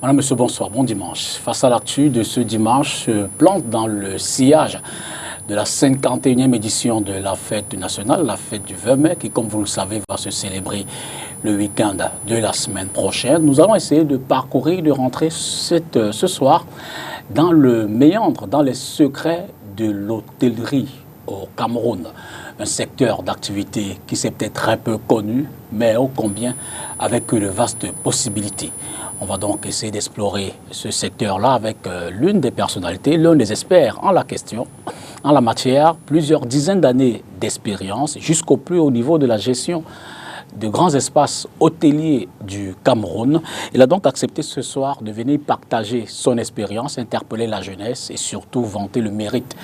Madame, Monsieur, bonsoir, bon dimanche. Face à l'actu de ce dimanche, se plante dans le sillage de la 51e édition de la fête nationale, la fête du 20 mai, qui, comme vous le savez, va se célébrer le week-end de la semaine prochaine. Nous allons essayer de parcourir, de rentrer ce soir dans le méandre, dans les secrets de l'hôtellerie au Cameroun. Un secteur d'activité qui s'est peut-être très peu connu, mais ô combien avec de vastes possibilités. On va donc essayer d'explorer ce secteur-là avec l'une des personnalités, l'un des experts en la question, en la matière, plusieurs dizaines d'années d'expérience jusqu'au plus haut niveau de la gestion de grands espaces hôteliers du Cameroun. Il a donc accepté ce soir de venir partager son expérience, interpeller la jeunesse et surtout vanter le mérite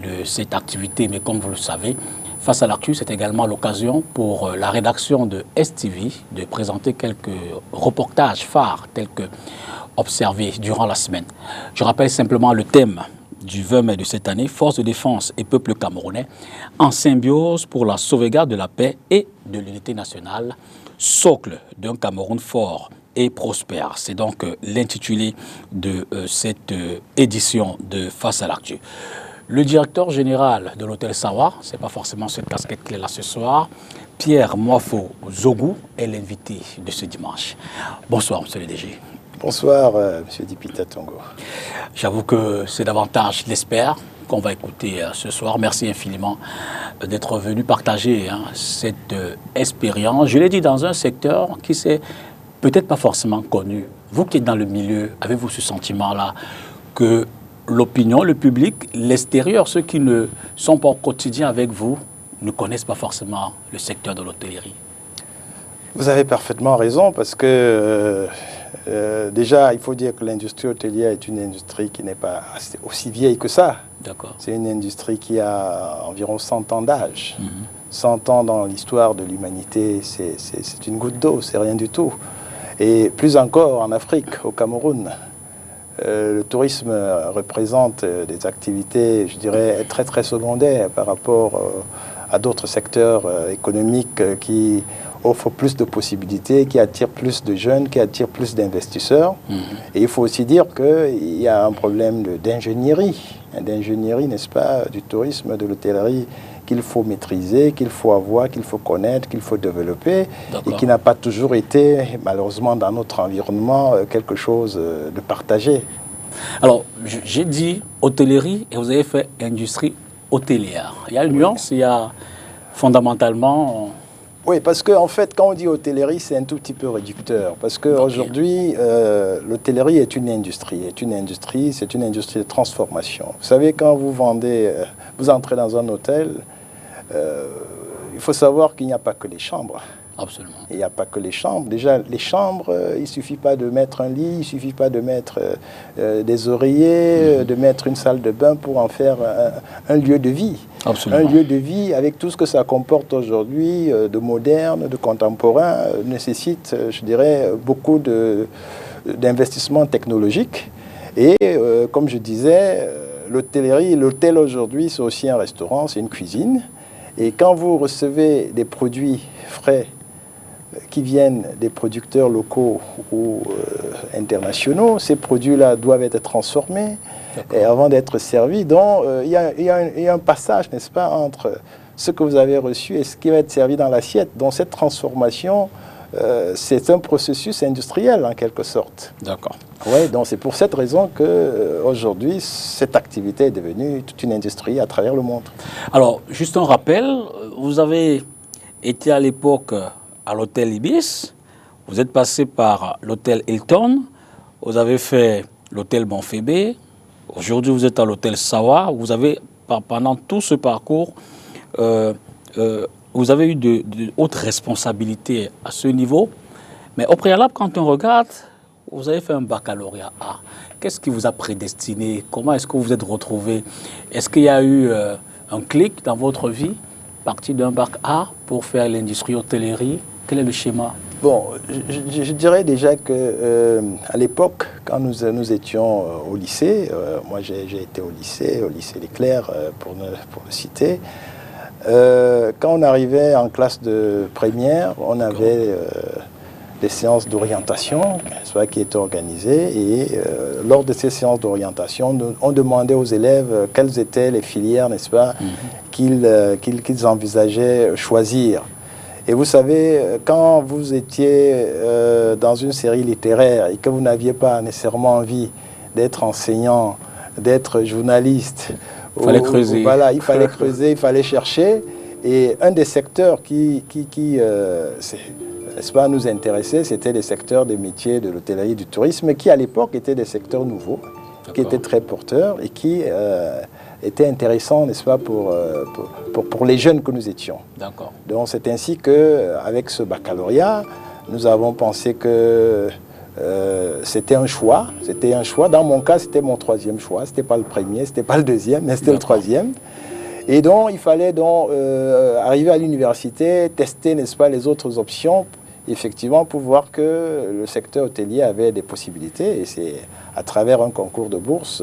de cette activité. Mais comme vous le savez, face à l'actu, c'est également l'occasion pour la rédaction de STV de présenter quelques reportages phares tels que observés durant la semaine. Je rappelle simplement le thème du 20 mai de cette année, Force de défense et peuple camerounais en symbiose pour la sauvegarde de la paix et de l'unité nationale, socle d'un Cameroun fort et prospère. C'est donc l'intitulé de cette édition de Face à l'actu. Le directeur général de l'hôtel Sawa, ce n'est pas forcément cette casquette qu'il est là ce soir, Pierre Moafo Zogou est l'invité de ce dimanche. Bonsoir, monsieur le DG. Bonsoir, monsieur Dipita Tongo. J'avoue que c'est davantage l'expert qu'on va écouter ce soir. Merci infiniment d'être venu partager cette expérience. Je l'ai dit, dans un secteur qui s'est peut-être pas forcément connu. Vous qui êtes dans le milieu, avez-vous ce sentiment-là que l'opinion, le public, l'extérieur, ceux qui ne sont pas au quotidien avec vous, ne connaissent pas forcément le secteur de l'hôtellerie? Vous avez parfaitement raison parce que déjà, il faut dire que l'industrie hôtelière est une industrie qui n'est pas aussi vieille que ça. D'accord. C'est une industrie qui a environ 100 ans d'âge. 100 ans dans l'histoire de l'humanité, c'est une goutte d'eau, c'est rien du tout. Et plus encore en Afrique, au Cameroun. Le tourisme représente des activités, je dirais, très très secondaires par rapport à d'autres secteurs économiques qui offrent plus de possibilités, qui attirent plus de jeunes, qui attirent plus d'investisseurs. Et il faut aussi dire qu'il y a un problème d'ingénierie, n'est-ce pas, du tourisme, de l'hôtellerie, qu'il faut maîtriser, qu'il faut avoir, qu'il faut connaître, qu'il faut développer, et qui n'a pas toujours été, malheureusement, dans notre environnement, quelque chose de partagé. Alors, j'ai dit hôtellerie et vous avez fait industrie hôtelière. Il y a une nuance, il y a fondamentalement... Oui, parce qu'en fait, quand on dit hôtellerie, c'est un tout petit peu réducteur. Parce qu'aujourd'hui, l'hôtellerie est une industrie. C'est une industrie de transformation. Vous savez, quand vous vendez, vous entrez dans un hôtel, il faut savoir qu'il n'y a pas que les chambres. Absolument. Il n'y a pas que les chambres. Déjà, les chambres, il ne suffit pas de mettre un lit, il ne suffit pas de mettre des oreillers, de mettre une salle de bain pour en faire un lieu de vie. Absolument. Un lieu de vie avec tout ce que ça comporte aujourd'hui, de moderne, de contemporain, nécessite, je dirais, beaucoup d'investissements technologiques. Et comme je disais, l'hôtellerie, l'hôtel aujourd'hui, c'est aussi un restaurant, c'est une cuisine. Et quand vous recevez des produits frais qui viennent des producteurs locaux ou internationaux, ces produits-là doivent être transformés et avant d'être servis. Donc, il y a un passage, n'est-ce pas, entre ce que vous avez reçu et ce qui va être servi dans l'assiette. Donc, cette transformation, c'est un processus industriel, en quelque sorte. D'accord. Oui, donc c'est pour cette raison qu'aujourd'hui, cette activité est devenue toute une industrie à travers le monde. Alors, juste un rappel, vous avez été à l'époque à l'hôtel Ibis, vous êtes passé par l'hôtel Hilton, vous avez fait l'hôtel Bonfébé, aujourd'hui vous êtes à l'hôtel Sawa, vous avez, pendant tout ce parcours, vous avez eu de hautes responsabilités à ce niveau, mais au préalable, quand on regarde, vous avez fait un baccalauréat A. Qu'est-ce qui vous a prédestiné? Comment est-ce que vous vous êtes retrouvé? Est-ce qu'il y a eu un clic dans votre vie, parti d'un bac A pour faire l'industrie hôtellerie? Quel est le schéma? Bon, je dirais déjà que à l'époque, quand nous étions au lycée, moi j'ai été au lycée Leclerc pour le citer, quand on arrivait en classe de première, on avait des séances d'orientation qui étaient organisées. Et lors de ces séances d'orientation, on demandait aux élèves quelles étaient les filières, n'est-ce pas, qu'ils envisageaient choisir. Et vous savez, quand vous étiez dans une série littéraire et que vous n'aviez pas nécessairement envie d'être enseignant, d'être journaliste, il fallait creuser. Voilà, il fallait creuser, il fallait chercher. Et un des secteurs qui n'est-ce pas, nous intéressait, c'était les secteurs des métiers de l'hôtellerie et du tourisme, qui à l'époque étaient des secteurs nouveaux, qui étaient très porteurs et qui étaient intéressants, n'est-ce pas, pour les jeunes que nous étions. D'accord. Donc c'est ainsi qu'avec ce baccalauréat, nous avons pensé que c'était un choix. C'était un choix. Dans mon cas, c'était mon troisième choix. Ce n'était pas le premier, ce n'était pas le deuxième, mais c'était le troisième. Et donc, il fallait donc arriver à l'université, tester, n'est-ce pas, les autres options, effectivement, pour voir que le secteur hôtelier avait des possibilités. Et c'est à travers un concours de bourse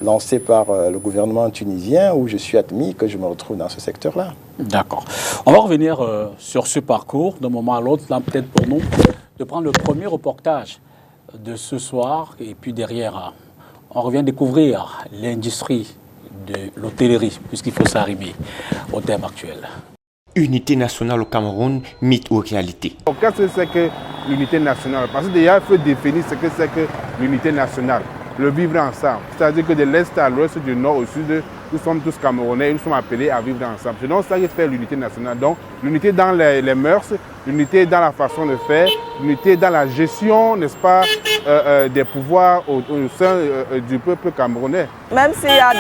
lancé par le gouvernement tunisien où je suis admis que je me retrouve dans ce secteur-là. D'accord. On va revenir sur ce parcours d'un moment à l'autre, là peut-être pour nous, de prendre le premier reportage de ce soir. Et puis derrière, on revient découvrir l'industrie de l'hôtellerie, puisqu'il faut s'arriver au thème actuel. Unité nationale au Cameroun, mythe ou réalité? Qu'est-ce que c'est que l'unité nationale? Parce que déjà, il faut définir ce que c'est que l'unité nationale. Le vivre ensemble. C'est-à-dire que de l'Est à l'Ouest, du Nord au Sud, nous sommes tous Camerounais, nous sommes appelés à vivre ensemble. C'est donc ça qui fait l'unité nationale. Donc, l'unité dans les mœurs, l'unité dans la façon de faire, l'unité dans la gestion, n'est-ce pas, des pouvoirs au sein du peuple camerounais. Même s'il y a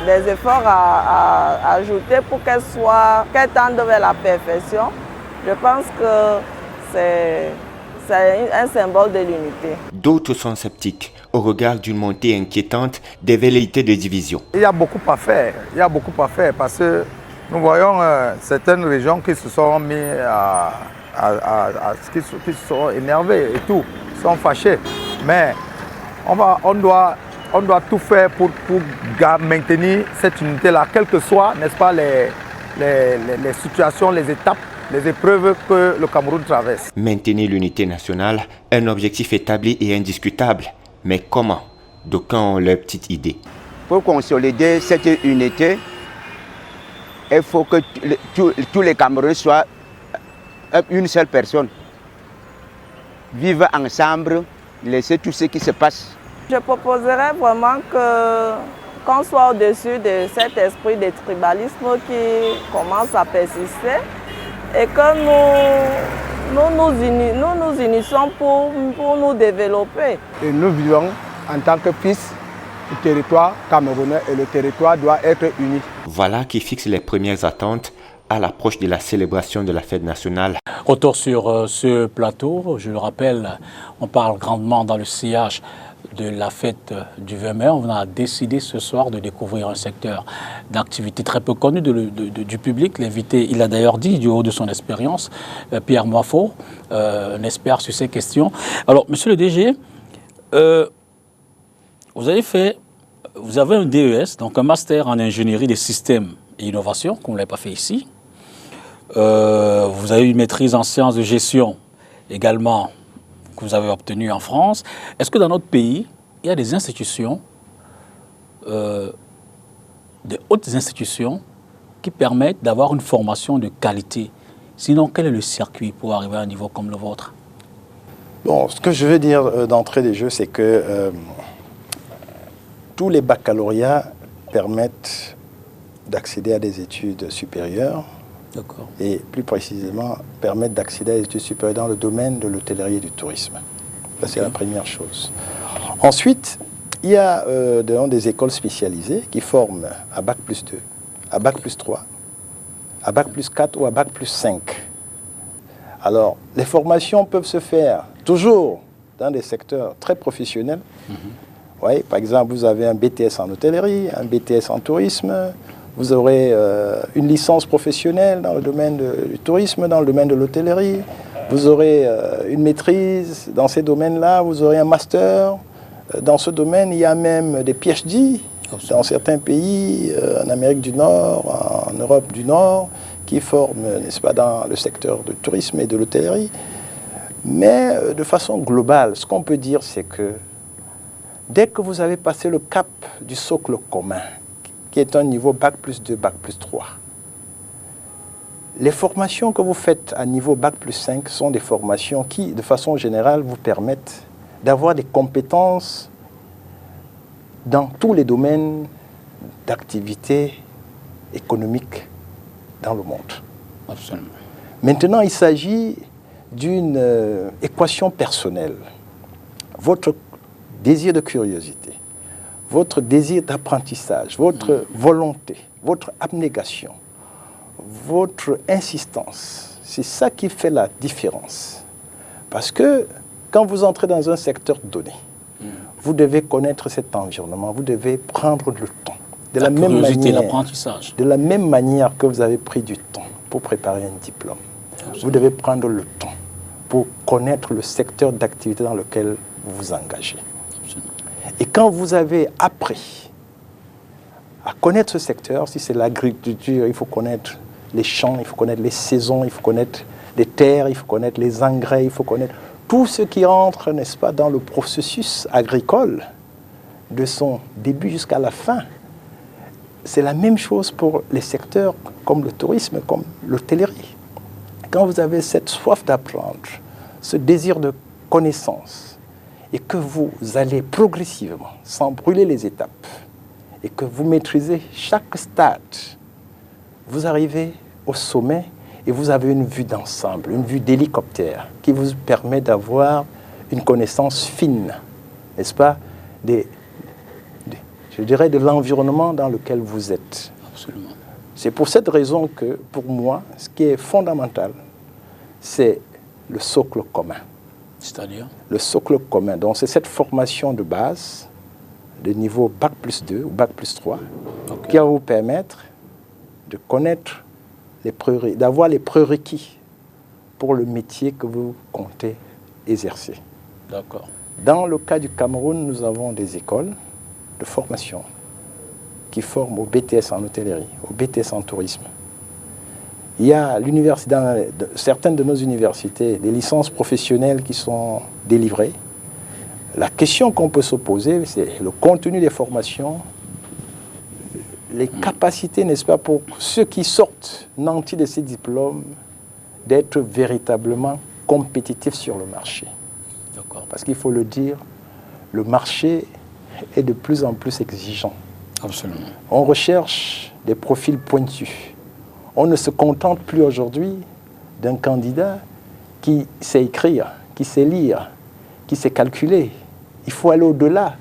des efforts à ajouter pour qu'elle tende vers la perfection, je pense que c'est un symbole de l'unité. D'autres sont sceptiques au regard d'une montée inquiétante des velléités de division. Il y a beaucoup à faire, parce que nous voyons certaines régions qui se sont mis qui se sont énervées et tout, sont fâchées. Mais on doit tout faire pour maintenir cette unité-là, quelles que soient, n'est-ce pas, les situations, les étapes, les épreuves que le Cameroun traverse. Maintenir l'unité nationale, un objectif établi et indiscutable. Mais comment? D'aucuns ont leur petite idée. Pour consolider cette unité, il faut que tous les Camerounais soient une seule personne. Vivre ensemble, laisser tout ce qui se passe. Je proposerais vraiment qu'on soit au-dessus de cet esprit de tribalisme qui commence à persister et que nous nous unissons pour nous développer. Et nous vivons en tant que fils du territoire camerounais et le territoire doit être uni. Voilà qui fixe les premières attentes à l'approche de la célébration de la fête nationale. Retour sur ce plateau, je le rappelle, on parle grandement dans le sillage de la fête du 20 mai. On a décidé ce soir de découvrir un secteur d'activité très peu connu du public. L'invité, il a d'ailleurs dit, du haut de son expérience, Pierre Moifo, un expert sur ces questions. Alors, monsieur le DG, vous avez un DES, donc un master en ingénierie des systèmes et innovation, qu'on ne l'a pas fait ici. Vous avez une maîtrise en sciences de gestion également, que vous avez obtenue en France. Est-ce que dans notre pays, il y a des institutions, de hautes institutions, qui permettent d'avoir une formation de qualité? Sinon, quel est le circuit pour arriver à un niveau comme le vôtre? Bon, ce que je veux dire d'entrée des jeux, c'est que tous les baccalauréats permettent d'accéder à des études supérieures. Et plus précisément, permettent d'accéder à des études supérieures dans le domaine de l'hôtellerie et du tourisme. Ça, c'est la première chose. Ensuite, il y a des écoles spécialisées qui forment à Bac plus 2, à Bac plus 3, à Bac plus 4 ou à Bac plus 5. Alors, les formations peuvent se faire toujours dans des secteurs très professionnels. Oui, par exemple, vous avez un BTS en hôtellerie, un BTS en tourisme. Vous aurez une licence professionnelle dans le domaine du tourisme, dans le domaine de l'hôtellerie. Vous aurez une maîtrise dans ces domaines-là. Vous aurez un master. Dans ce domaine, il y a même des PhD dans certains pays, en Amérique du Nord, en Europe du Nord, qui forment, n'est-ce pas, dans le secteur du tourisme et de l'hôtellerie. Mais de façon globale, ce qu'on peut dire, c'est que dès que vous avez passé le cap du socle commun, qui est un niveau Bac+2, Bac+3, les formations que vous faites à niveau Bac+5 sont des formations qui, de façon générale, vous permettent d'avoir des compétences dans tous les domaines d'activité économique dans le monde. Absolument. Maintenant, il s'agit d'une équation personnelle. Votre désir de curiosité, votre désir d'apprentissage, votre volonté, votre abnégation, votre insistance, c'est ça qui fait la différence. Parce que quand vous entrez dans un secteur donné, vous devez connaître cet environnement, vous devez prendre le temps. De la même manière, l'apprentissage. De la même manière que vous avez pris du temps pour préparer un diplôme, vous devez prendre le temps pour connaître le secteur d'activité dans lequel vous vous engagez. Absolument. Et quand vous avez appris à connaître ce secteur, si c'est l'agriculture, il faut connaître les champs, il faut connaître les saisons, il faut connaître les terres, il faut connaître les engrais, il faut connaître tout ce qui entre, n'est-ce pas, dans le processus agricole, de son début jusqu'à la fin. C'est la même chose pour les secteurs comme le tourisme, comme l'hôtellerie. Quand vous avez cette soif d'apprendre, ce désir de connaissance, et que vous allez progressivement, sans brûler les étapes, et que vous maîtrisez chaque stade, vous arrivez au sommet et vous avez une vue d'ensemble, une vue d'hélicoptère qui vous permet d'avoir une connaissance fine, n'est-ce pas, je dirais de l'environnement dans lequel vous êtes. Absolument. C'est pour cette raison que, pour moi, ce qui est fondamental, c'est le socle commun. C'est-à-dire? Le socle commun. Donc, c'est cette formation de base, de niveau Bac+2 ou Bac+3, qui va vous permettre de connaître d'avoir les prérequis pour le métier que vous comptez exercer. D'accord. Dans le cas du Cameroun, nous avons des écoles de formation qui forment au BTS en hôtellerie, au BTS en tourisme. Il y a dans certaines de nos universités des licences professionnelles qui sont délivrées. La question qu'on peut se poser, c'est le contenu des formations, les capacités, n'est-ce pas, pour ceux qui sortent nantis de ces diplômes, d'être véritablement compétitifs sur le marché. Parce qu'il faut le dire, le marché est de plus en plus exigeant. Absolument. On recherche des profils pointus. On ne se contente plus aujourd'hui d'un candidat qui sait écrire, qui sait lire, qui sait calculer. Il faut aller au-delà.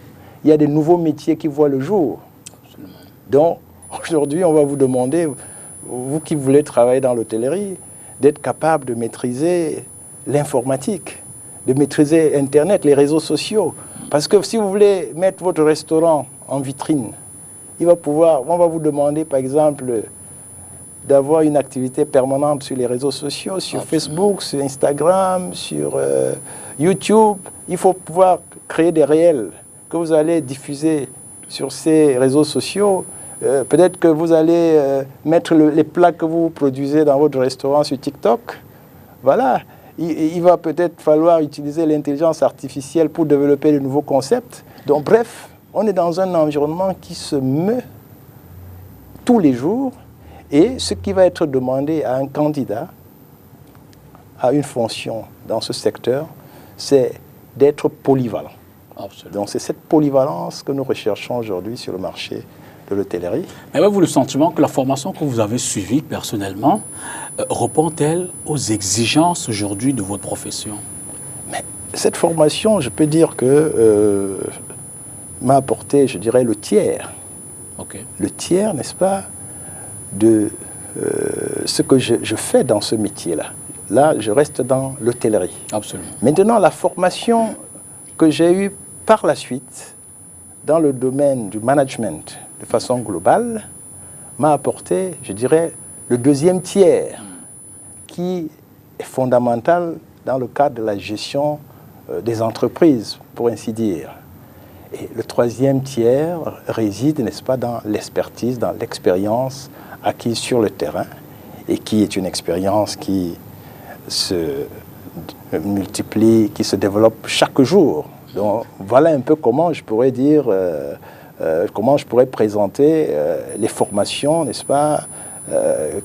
Il y a des nouveaux métiers qui voient le jour. Absolument. Donc, aujourd'hui, on va vous demander, vous qui voulez travailler dans l'hôtellerie, d'être capable de maîtriser l'informatique, de maîtriser Internet, les réseaux sociaux. Parce que si vous voulez mettre votre restaurant en vitrine, on va vous demander, par exemple, d'avoir une activité permanente sur les réseaux sociaux, sur Facebook, sur Instagram, sur YouTube. Il faut pouvoir créer des réels que vous allez diffuser sur ces réseaux sociaux. Peut-être que vous allez mettre les plats que vous produisez dans votre restaurant sur TikTok. Voilà. Il va peut-être falloir utiliser l'intelligence artificielle pour développer de nouveaux concepts. Donc, bref, on est dans un environnement qui se meut tous les jours. Et ce qui va être demandé à un candidat à une fonction dans ce secteur, c'est d'être polyvalent. Absolument. Donc, c'est cette polyvalence que nous recherchons aujourd'hui sur le marché de l'hôtellerie. Mais avez-vous le sentiment que la formation que vous avez suivie personnellement répond-elle aux exigences aujourd'hui de votre profession? Mais cette formation, je peux dire que m'a apporté, je dirais, le tiers. Le tiers, n'est-ce pas, de ce que je fais dans ce métier-là. Là, je reste dans l'hôtellerie. Absolument. Maintenant, la formation que j'ai eue par la suite dans le domaine du management de façon globale m'a apporté, je dirais, le deuxième tiers qui est fondamental dans le cadre de la gestion des entreprises, pour ainsi dire. Et le troisième tiers réside, n'est-ce pas, dans l'expertise, dans l'expérience acquise sur le terrain et qui est une expérience qui se multiplient, qui se développent chaque jour. Donc voilà un peu comment je pourrais dire, comment je pourrais présenter les formations, n'est-ce pas,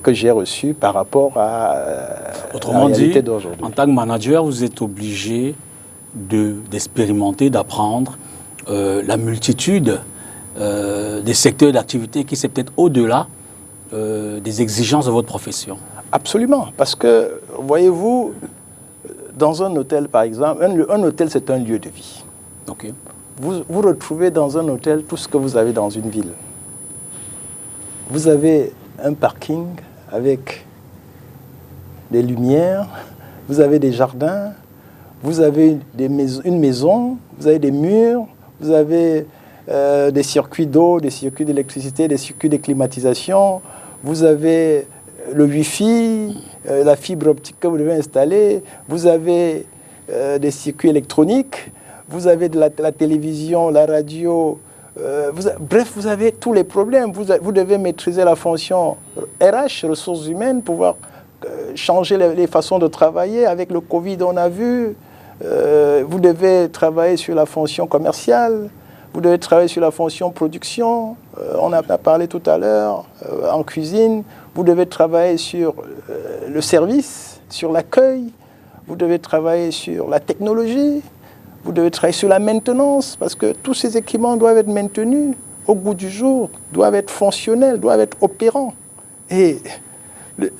que j'ai reçues par rapport à Autrement la réalité dit, d'aujourd'hui. en tant que manager, vous êtes obligé d'expérimenter, d'apprendre la multitude des secteurs d'activité qui c'est peut-être au-delà des exigences de votre profession. Absolument, parce que, voyez-vous, dans un hôtel, par exemple, un hôtel, c'est un lieu de vie. Okay. Vous retrouvez dans un hôtel tout ce que vous avez dans une ville. Vous avez un parking avec des lumières, vous avez des jardins, vous avez une maison, vous avez des murs, vous avez des circuits d'eau, des circuits d'électricité, des circuits de climatisation, vous avez le Wi-Fi, la fibre optique que vous devez installer, vous avez des circuits électroniques, vous avez de la télévision, la radio, bref, vous avez tous les problèmes. Vous devez maîtriser la fonction RH, ressources humaines, pouvoir changer les façons de travailler. Avec le Covid, on a vu, vous devez travailler sur la fonction commerciale, vous devez travailler sur la fonction production, on a parlé tout à l'heure, en cuisine, vous devez travailler sur le service, sur l'accueil, vous devez travailler sur la technologie, vous devez travailler sur la maintenance, parce que tous ces équipements doivent être maintenus au goût du jour, doivent être fonctionnels, doivent être opérants. Et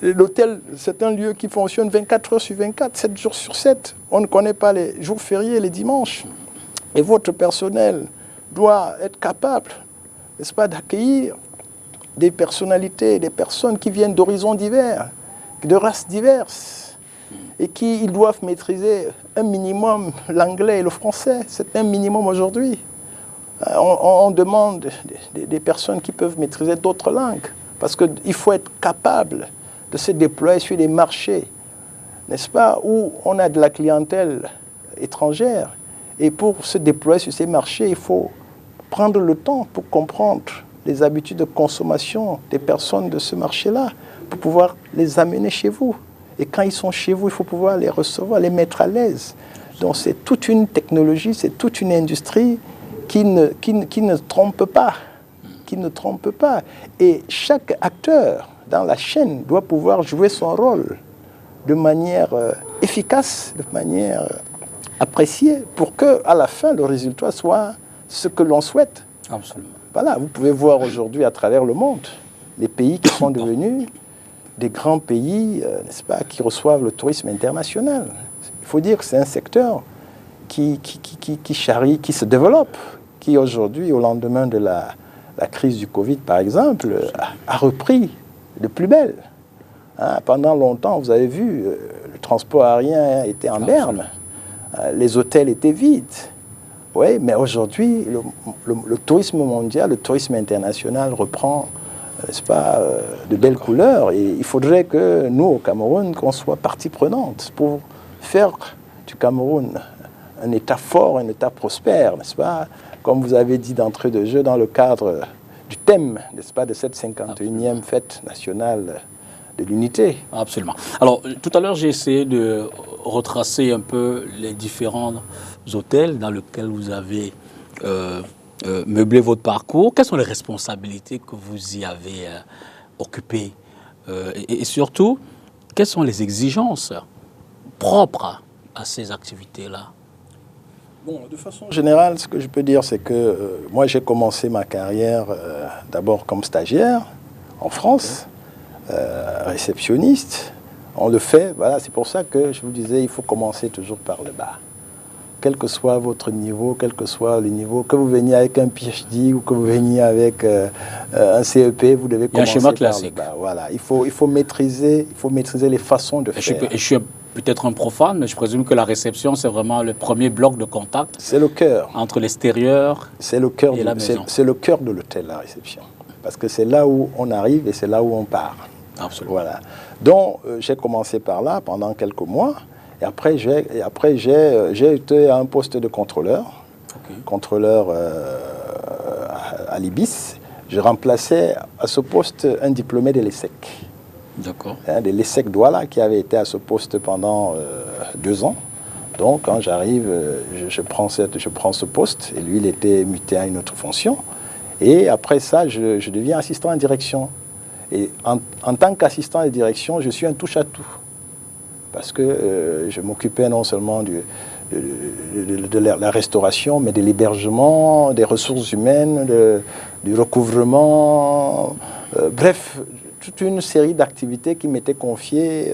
l'hôtel, c'est un lieu qui fonctionne 24 heures sur 24, 7 jours sur 7. On ne connaît pas les jours fériés, les dimanches. Et votre personnel doit être capable, n'est-ce pas, d'accueillir des personnalités, des personnes qui viennent d'horizons divers, de races diverses, et qui ils doivent maîtriser un minimum l'anglais et le français. C'est un minimum aujourd'hui. On demande des personnes qui peuvent maîtriser d'autres langues, parce qu'il faut être capable de se déployer sur des marchés, n'est-ce pas, où on a de la clientèle étrangère. Et pour se déployer sur ces marchés, il faut prendre le temps pour comprendre les habitudes de consommation des personnes de ce marché-là, pour pouvoir les amener chez vous. Et quand ils sont chez vous, il faut pouvoir les recevoir, les mettre à l'aise. Donc c'est toute une technologie, c'est toute une industrie qui ne trompe pas. Qui ne trompe pas. Et chaque acteur dans la chaîne doit pouvoir jouer son rôle de manière efficace, de manière appréciée, pour qu'à la fin, le résultat soit ce que l'on souhaite. Absolument. Voilà, vous pouvez voir aujourd'hui à travers le monde les pays qui sont devenus des grands pays, n'est-ce pas, qui reçoivent le tourisme international. Il faut dire que c'est un secteur qui charrie, qui se développe, qui aujourd'hui, au lendemain de la crise du Covid, par exemple, a repris de plus belle. Hein, pendant longtemps, vous avez vu, le transport aérien était en berne, les hôtels étaient vides. Oui, mais aujourd'hui, le tourisme mondial, le tourisme international reprend, n'est-ce pas, de belles couleurs. Et il faudrait que nous, au Cameroun, qu'on soit partie prenante pour faire du Cameroun un État fort, un État prospère, n'est-ce pas, comme vous avez dit d'entrée de jeu, dans le cadre du thème, n'est-ce pas, de cette 51e fête nationale de l'unité. Absolument. Alors, tout à l'heure, j'ai essayé de retracer un peu les différents hôtels dans lesquels vous avez meublé votre parcours. Quelles sont les responsabilités que vous y avez occupées et surtout, quelles sont les exigences propres à ces activités-là? Bon, de façon générale, ce que je peux dire, c'est que moi, j'ai commencé ma carrière d'abord comme stagiaire en France, réceptionniste. On le fait, voilà, c'est pour ça que je vous disais, il faut commencer toujours par le bas. Quel que soit votre niveau, quel que soit le niveau, que vous veniez avec un PhD ou que vous veniez avec un CEP, vous devez commencer par le bas. Voilà, il faut maîtriser les façons de faire. Je suis peut-être un profane, mais je présume que la réception, c'est vraiment le premier bloc de contact. C'est le cœur. Entre l'extérieur et la maison. C'est le cœur de l'hôtel, la réception. Parce que c'est là où on arrive et c'est là où on part. Absolument. Voilà. Donc, j'ai commencé par là pendant quelques mois. Et après, j'ai été à un poste de contrôleur. Okay. Contrôleur à l'Ibis. Je remplaçais à ce poste un diplômé de l'ESSEC. D'accord. De l'ESSEC Douala, qui avait été à ce poste pendant 2 ans. Donc, quand j'arrive, je prends ce poste, et lui, il était muté à une autre fonction. Et après ça, je deviens assistant de direction. Et en tant qu'assistant de direction, je suis un touche-à-tout. Parce que je m'occupais non seulement de la restauration, mais de l'hébergement, des ressources humaines, du recouvrement, bref, toute une série d'activités qui m'étaient confiées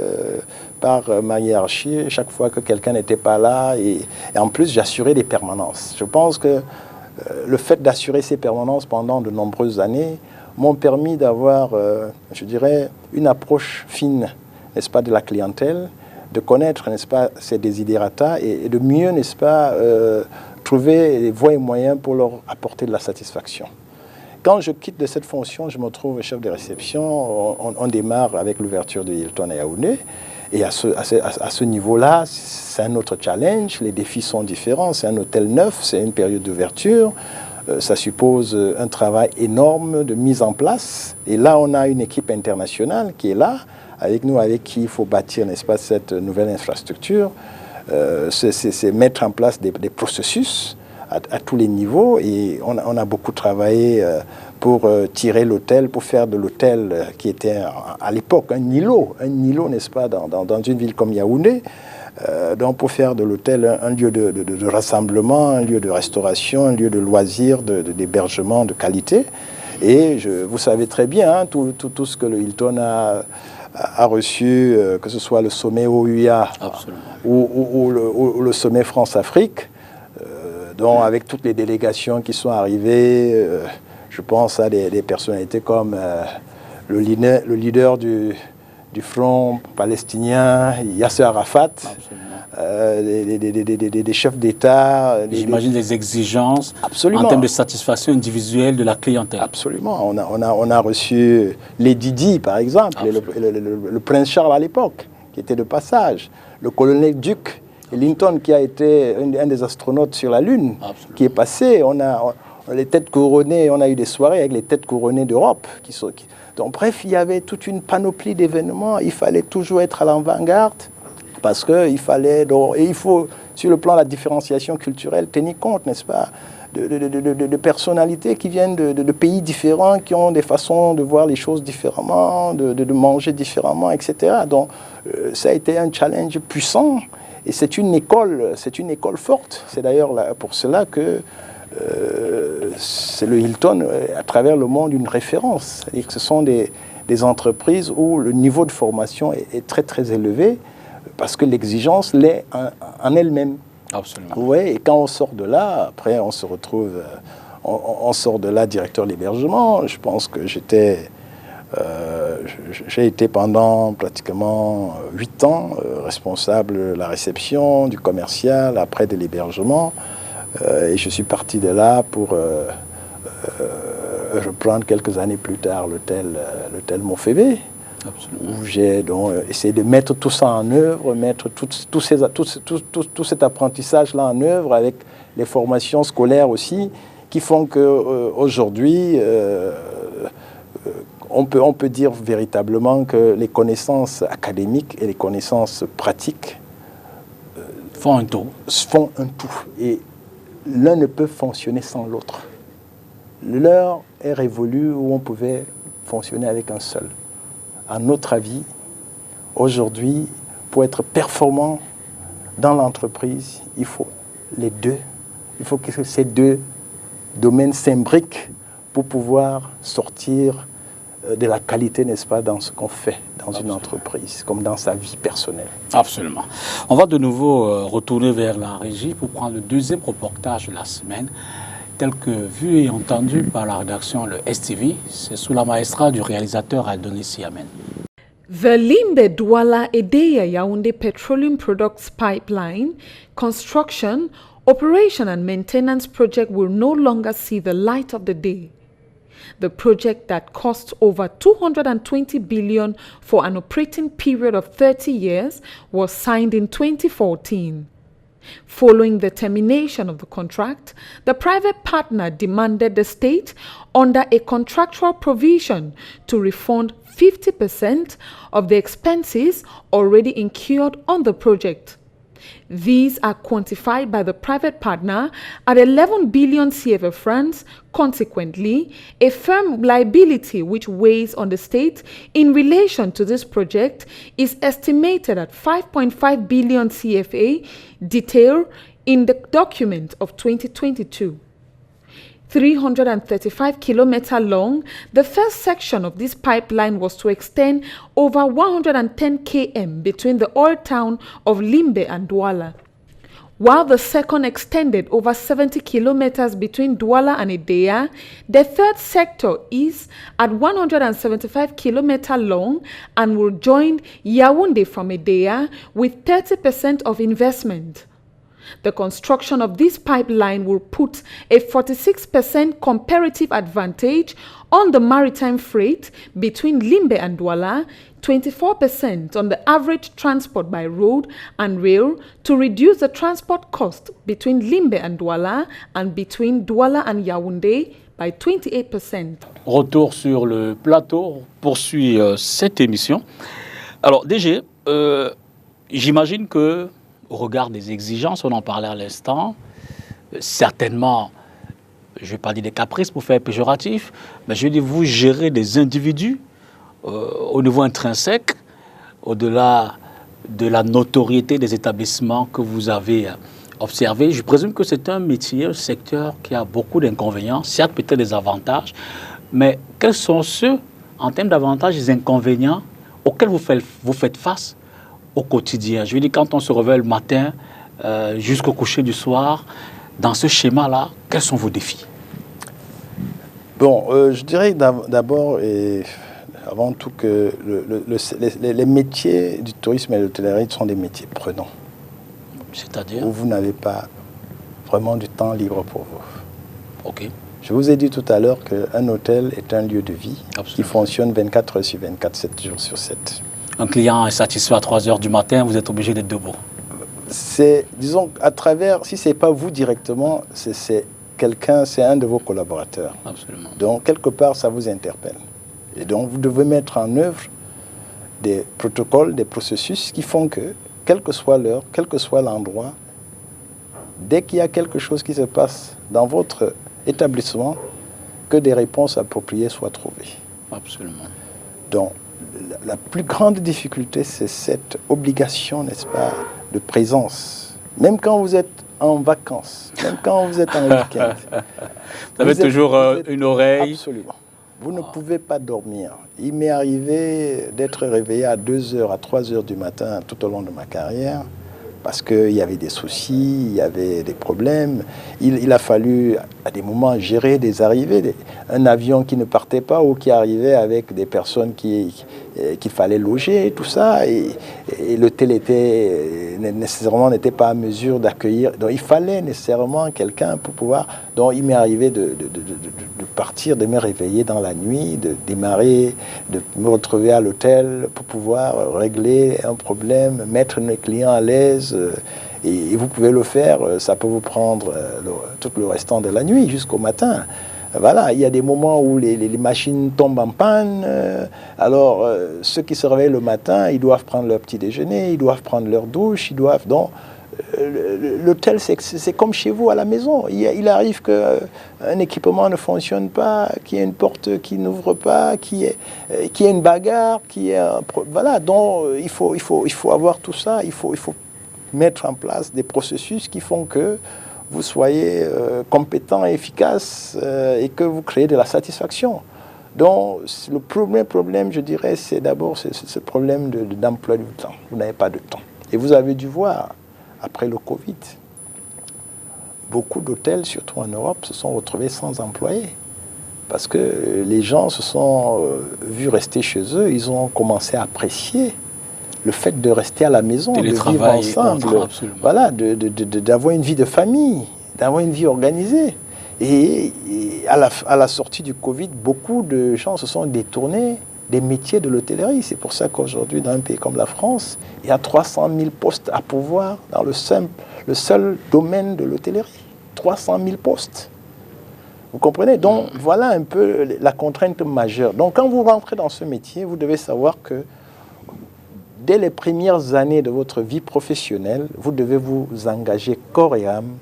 par ma hiérarchie chaque fois que quelqu'un n'était pas là. Et en plus, j'assurais des permanences. Je pense que le fait d'assurer ces permanences pendant de nombreuses années m'ont permis d'avoir, je dirais, une approche fine, n'est-ce pas, de la clientèle, de connaître, n'est-ce pas, ses desiderata et de mieux, n'est-ce pas, trouver les voies et moyens pour leur apporter de la satisfaction. Quand je quitte de cette fonction, je me trouve chef de réception. On démarre avec l'ouverture de Hilton à Yaoundé. Et à ce niveau-là, c'est un autre challenge. Les défis sont différents. C'est un hôtel neuf, c'est une période d'ouverture. Ça suppose un travail énorme de mise en place. Et là, on a une équipe internationale qui est là, avec nous, avec qui il faut bâtir, n'est-ce pas, cette nouvelle infrastructure. C'est mettre en place des processus à tous les niveaux. Et on a beaucoup travaillé pour tirer l'hôtel, pour faire de l'hôtel qui était à l'époque un îlot, n'est-ce pas, dans une ville comme Yaoundé. Donc pour faire de l'hôtel un lieu de rassemblement, un lieu de restauration, un lieu de loisirs, d'hébergement de qualité. Et vous savez très bien, hein, tout ce que le Hilton a reçu, que ce soit le sommet OUA ou le sommet France-Afrique, dont avec toutes les délégations qui sont arrivées, je pense à des personnalités comme le leader du front palestinien, Yasser Arafat, des chefs d'État. J'imagine des exigences Absolument. En termes de satisfaction individuelle de la clientèle. Absolument. On a reçu Lady Di, par exemple, le prince Charles à l'époque, qui était de passage, le colonel Duke Ellington, qui a été un des astronautes sur la Lune, qui est passé. On a les têtes couronnées, on a eu des soirées avec les têtes couronnées d'Europe. Donc bref, il y avait toute une panoplie d'événements. Il fallait toujours être à l'avant-garde parce qu'il fallait... Et il faut, sur le plan de la différenciation culturelle, tenir compte, n'est-ce pas, de personnalités qui viennent de pays différents, qui ont des façons de voir les choses différemment, de manger différemment, etc. Donc ça a été un challenge puissant et c'est une école forte. C'est d'ailleurs pour cela que c'est le Hilton, à travers le monde, une référence. C'est-à-dire que ce sont des entreprises où le niveau de formation est très, très élevé parce que l'exigence l'est en elle-même. Absolument. Ouais, et quand on sort de là, après, on se retrouve... On sort de là directeur de l'hébergement. Je pense que j'ai été pendant pratiquement 8 ans responsable de la réception, du commercial, après de l'hébergement. Et je suis parti de là pour reprendre quelques années plus tard l'hôtel Montfébé, où j'ai donc essayé de mettre tout ça en œuvre, mettre tout cet apprentissage-là en œuvre avec les formations scolaires aussi, qui font qu'aujourd'hui, on peut dire véritablement que les connaissances académiques et les connaissances pratiques font un tout. Et l'un ne peut fonctionner sans l'autre. L'heure est révolue où on pouvait fonctionner avec un seul. À notre avis, aujourd'hui, pour être performant dans l'entreprise, il faut les deux. Il faut que ces deux domaines s'imbriquent pour pouvoir sortir de la qualité, n'est-ce pas, dans ce qu'on fait dans une entreprise, comme dans sa vie personnelle. Absolument. On va de nouveau retourner vers la régie pour prendre le deuxième reportage de la semaine, tel que vu et entendu par la rédaction, le STV. C'est sous la maestra du réalisateur Adonis Siamen. The Limbe Douala Edeya Yaoundé Petroleum Products Pipeline construction, operation and maintenance project will no longer see the light of the day. The project that cost over 220 billion for an operating period of 30 years was signed in 2014. Following the termination of the contract, the private partner demanded the state, under a contractual provision, to refund 50% of the expenses already incurred on the project. These are quantified by the private partner at 11 billion CFA francs. Consequently, a firm liability which weighs on the state in relation to this project is estimated at 5.5 billion CFA, detailed in the document of 2022. 335 kilometers long, the first section of this pipeline was to extend over 110 km between the old town of Limbe and Douala, while the second extended over 70 kilometers between Douala and Edea. The third sector is at 175 kilometers long and will join Yaoundé from Edea with 30% of investment. The construction of this pipeline will put a 46% comparative advantage on the maritime freight between Limbe and Douala, 24% on the average transport by road and rail, to reduce the transport cost between Limbe and Douala and between Douala and Yaoundé by 28%. Retour sur le plateau, poursuit cette émission. Alors DG, j'imagine que au regard des exigences, on en parlait à l'instant, certainement, je ne vais pas dire des caprices pour faire péjoratif, mais je dis vous gérez des individus au niveau intrinsèque, au-delà de la notoriété des établissements que vous avez observés. Je présume que c'est un métier, un secteur qui a beaucoup d'inconvénients, certes peut-être des avantages, mais quels sont ceux, en termes d'avantages et des inconvénients, auxquels vous faites face au quotidien? Je veux dire, quand on se réveille le matin jusqu'au coucher du soir, dans ce schéma-là, quels sont vos défis? Bon, je dirais d'abord et avant tout que les métiers du tourisme et de l'hôtellerie sont des métiers prenants. C'est-à-dire? Où vous n'avez pas vraiment du temps libre pour vous. Ok. Je vous ai dit tout à l'heure qu'un hôtel est un lieu de vie. Absolument. Qui fonctionne 24 heures sur 24, 7 jours sur 7. Un client est satisfait à 3 heures du matin, vous êtes obligé d'être debout. C'est, disons, à travers, si ce n'est pas vous directement, c'est quelqu'un, c'est un de vos collaborateurs. Absolument. Donc, quelque part, ça vous interpelle. Et donc, vous devez mettre en œuvre des protocoles, des processus qui font que, quelle que soit l'heure, quel que soit l'endroit, dès qu'il y a quelque chose qui se passe dans votre établissement, que des réponses appropriées soient trouvées. Absolument. Donc, la plus grande difficulté, c'est cette obligation, n'est-ce pas, de présence. Même quand vous êtes en vacances, même quand vous êtes en week-end. Vous avez toujours une oreille. Absolument. Vous ne pouvez pas dormir. Il m'est arrivé d'être réveillé à 2 heures, à 3 heures du matin tout au long de ma carrière, parce qu'il y avait des soucis, il y avait des problèmes. Il a fallu, à des moments, gérer des arrivées. Un avion qui ne partait pas ou qui arrivait avec des personnes qu'il fallait loger, tout ça. Et l'hôtel nécessairement n'était pas à mesure d'accueillir. Donc il fallait nécessairement quelqu'un pour pouvoir... Donc il m'est arrivé de partir, de me réveiller dans la nuit, de démarrer, de me retrouver à l'hôtel pour pouvoir régler un problème, mettre mes clients à l'aise. Et vous pouvez le faire, ça peut vous prendre tout le restant de la nuit jusqu'au matin. Voilà, il y a des moments où les machines tombent en panne. Alors, ceux qui se réveillent le matin, ils doivent prendre leur petit déjeuner, ils doivent prendre leur douche, ils doivent... Donc, l'hôtel, c'est comme chez vous à la maison. Il arrive qu'un équipement ne fonctionne pas, qu'il y ait une porte qui n'ouvre pas, qu'il y ait une bagarre, qu'il y ait un... Voilà, donc il faut avoir tout ça, il faut mettre en place des processus qui font que vous soyez compétent et efficace et que vous créez de la satisfaction. Donc, le premier problème, je dirais, c'est d'abord ce problème d'emploi du temps. Vous n'avez pas de temps. Et vous avez dû voir, après le Covid, beaucoup d'hôtels, surtout en Europe, se sont retrouvés sans employés. Parce que les gens se sont vus rester chez eux, ils ont commencé à apprécier le fait de rester à la maison, de vivre ensemble, voilà, d'avoir une vie de famille, d'avoir une vie organisée. Et à la sortie du Covid, beaucoup de gens se sont détournés des métiers de l'hôtellerie. C'est pour ça qu'aujourd'hui, dans un pays comme la France, il y a 300 000 postes à pourvoir dans le seul domaine de l'hôtellerie. 300 000 postes. Vous comprenez? Donc, voilà un peu la contrainte majeure. Donc, quand vous rentrez dans ce métier, vous devez savoir que dès les premières années de votre vie professionnelle, vous devez vous engager corps et âme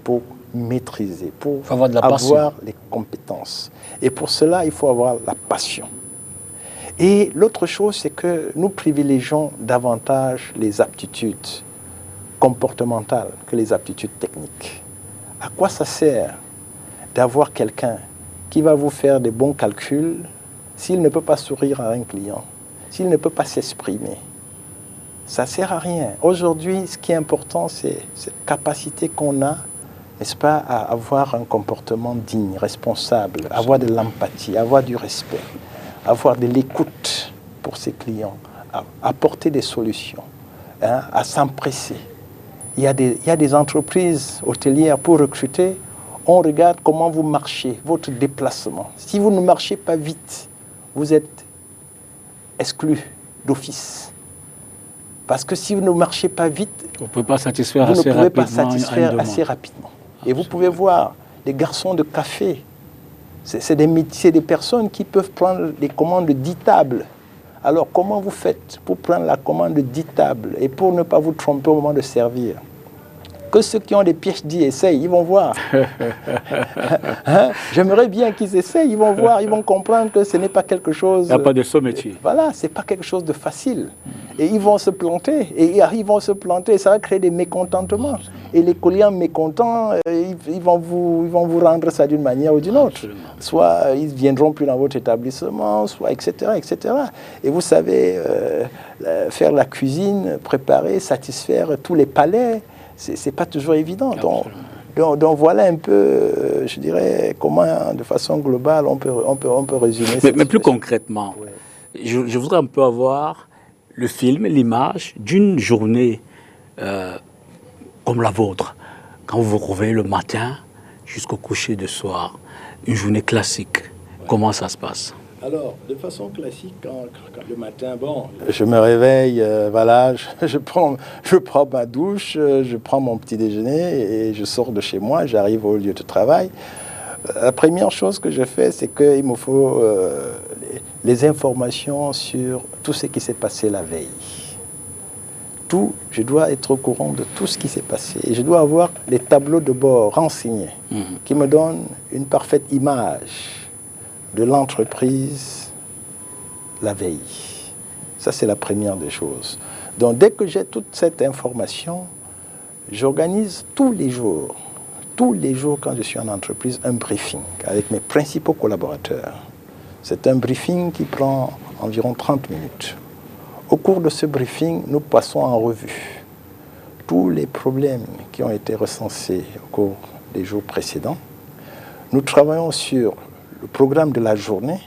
pour maîtriser, pour avoir les compétences. Et pour cela, il faut avoir la passion. Et l'autre chose, c'est que nous privilégions davantage les aptitudes comportementales que les aptitudes techniques. À quoi ça sert d'avoir quelqu'un qui va vous faire des bons calculs s'il ne peut pas sourire à un client, s'il ne peut pas s'exprimer? Ça ne sert à rien. Aujourd'hui, ce qui est important, c'est cette capacité qu'on a, n'est-ce pas, à avoir un comportement digne, responsable, avoir de l'empathie, avoir du respect, avoir de l'écoute pour ses clients, à apporter des solutions, hein, à s'empresser. Il y a des entreprises hôtelières pour recruter, on regarde comment vous marchez, votre déplacement. Si vous ne marchez pas vite, vous êtes exclu d'office. Parce que si vous ne marchez pas vite, vous ne pouvez pas satisfaire vous assez ne pouvez pas rapidement satisfaire assez rapidement. Et vous pouvez voir les garçons de café, c'est des personnes qui peuvent prendre les commandes de 10 tables. Alors comment vous faites pour prendre la commande de 10 tables et pour ne pas vous tromper au moment de servir? Que ceux qui ont des PhD essayent, ils vont voir. Hein? J'aimerais bien qu'ils essayent, ils vont voir, ils vont comprendre que ce n'est pas quelque chose... Il n'y a pas de saut métier. Voilà, ce n'est pas quelque chose de facile. Et ils vont se planter, et ça va créer des mécontentements. Et les clients mécontents, ils vont vous rendre ça d'une manière ou d'une autre. Absolument. Soit ils ne viendront plus dans votre établissement, soit etc. etc. Et vous savez, faire la cuisine, préparer, satisfaire tous les palais, ce n'est pas toujours évident. Donc voilà un peu, je dirais, comment, de façon globale, on peut résumer. Mais plus concrètement, ouais. je voudrais un peu avoir le film, l'image d'une journée comme la vôtre, quand vous vous réveillez le matin jusqu'au coucher de soir, une journée classique. Ouais. Comment ça se passe? Alors, de façon classique, quand le matin, je me réveille, voilà, je prends ma douche, je prends mon petit déjeuner et je sors de chez moi, j'arrive au lieu de travail. La première chose que je fais, c'est qu'il me faut les informations sur tout ce qui s'est passé la veille. Je dois être au courant de tout ce qui s'est passé. Et je dois avoir les tableaux de bord renseignés qui me donnent une parfaite image de l'entreprise la veille. Ça, c'est la première des choses. Donc, dès que j'ai toute cette information, j'organise tous les jours quand je suis en entreprise, un briefing avec mes principaux collaborateurs. C'est un briefing qui prend environ 30 minutes. Au cours de ce briefing, nous passons en revue tous les problèmes qui ont été recensés au cours des jours précédents. Nous travaillons sur le programme de la journée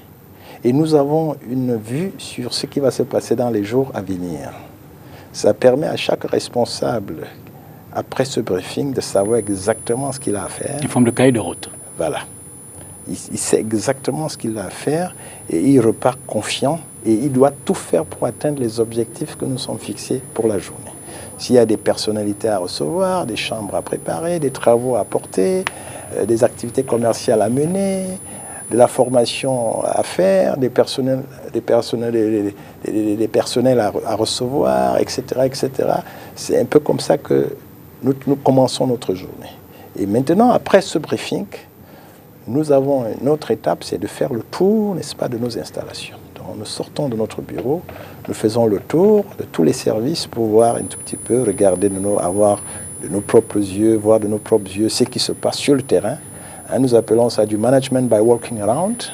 et nous avons une vue sur ce qui va se passer dans les jours à venir. Ça permet à chaque responsable, après ce briefing, de savoir exactement ce qu'il a à faire. Une forme de cahier de route. Voilà. Il sait exactement ce qu'il a à faire et il repart confiant et il doit tout faire pour atteindre les objectifs que nous sommes fixés pour la journée. S'il y a des personnalités à recevoir, des chambres à préparer, des travaux à porter, des activités commerciales à mener, de la formation à faire, des personnels à recevoir, etc., etc. C'est un peu comme ça que nous commençons notre journée. Et maintenant, après ce briefing, nous avons une autre étape, c'est de faire le tour, n'est-ce pas, de nos installations. Donc, nous sortons de notre bureau, nous faisons le tour de tous les services pour voir un tout petit peu, regarder, avoir de nos propres yeux, voir de nos propres yeux ce qui se passe sur le terrain. Nous appelons ça du management by walking around,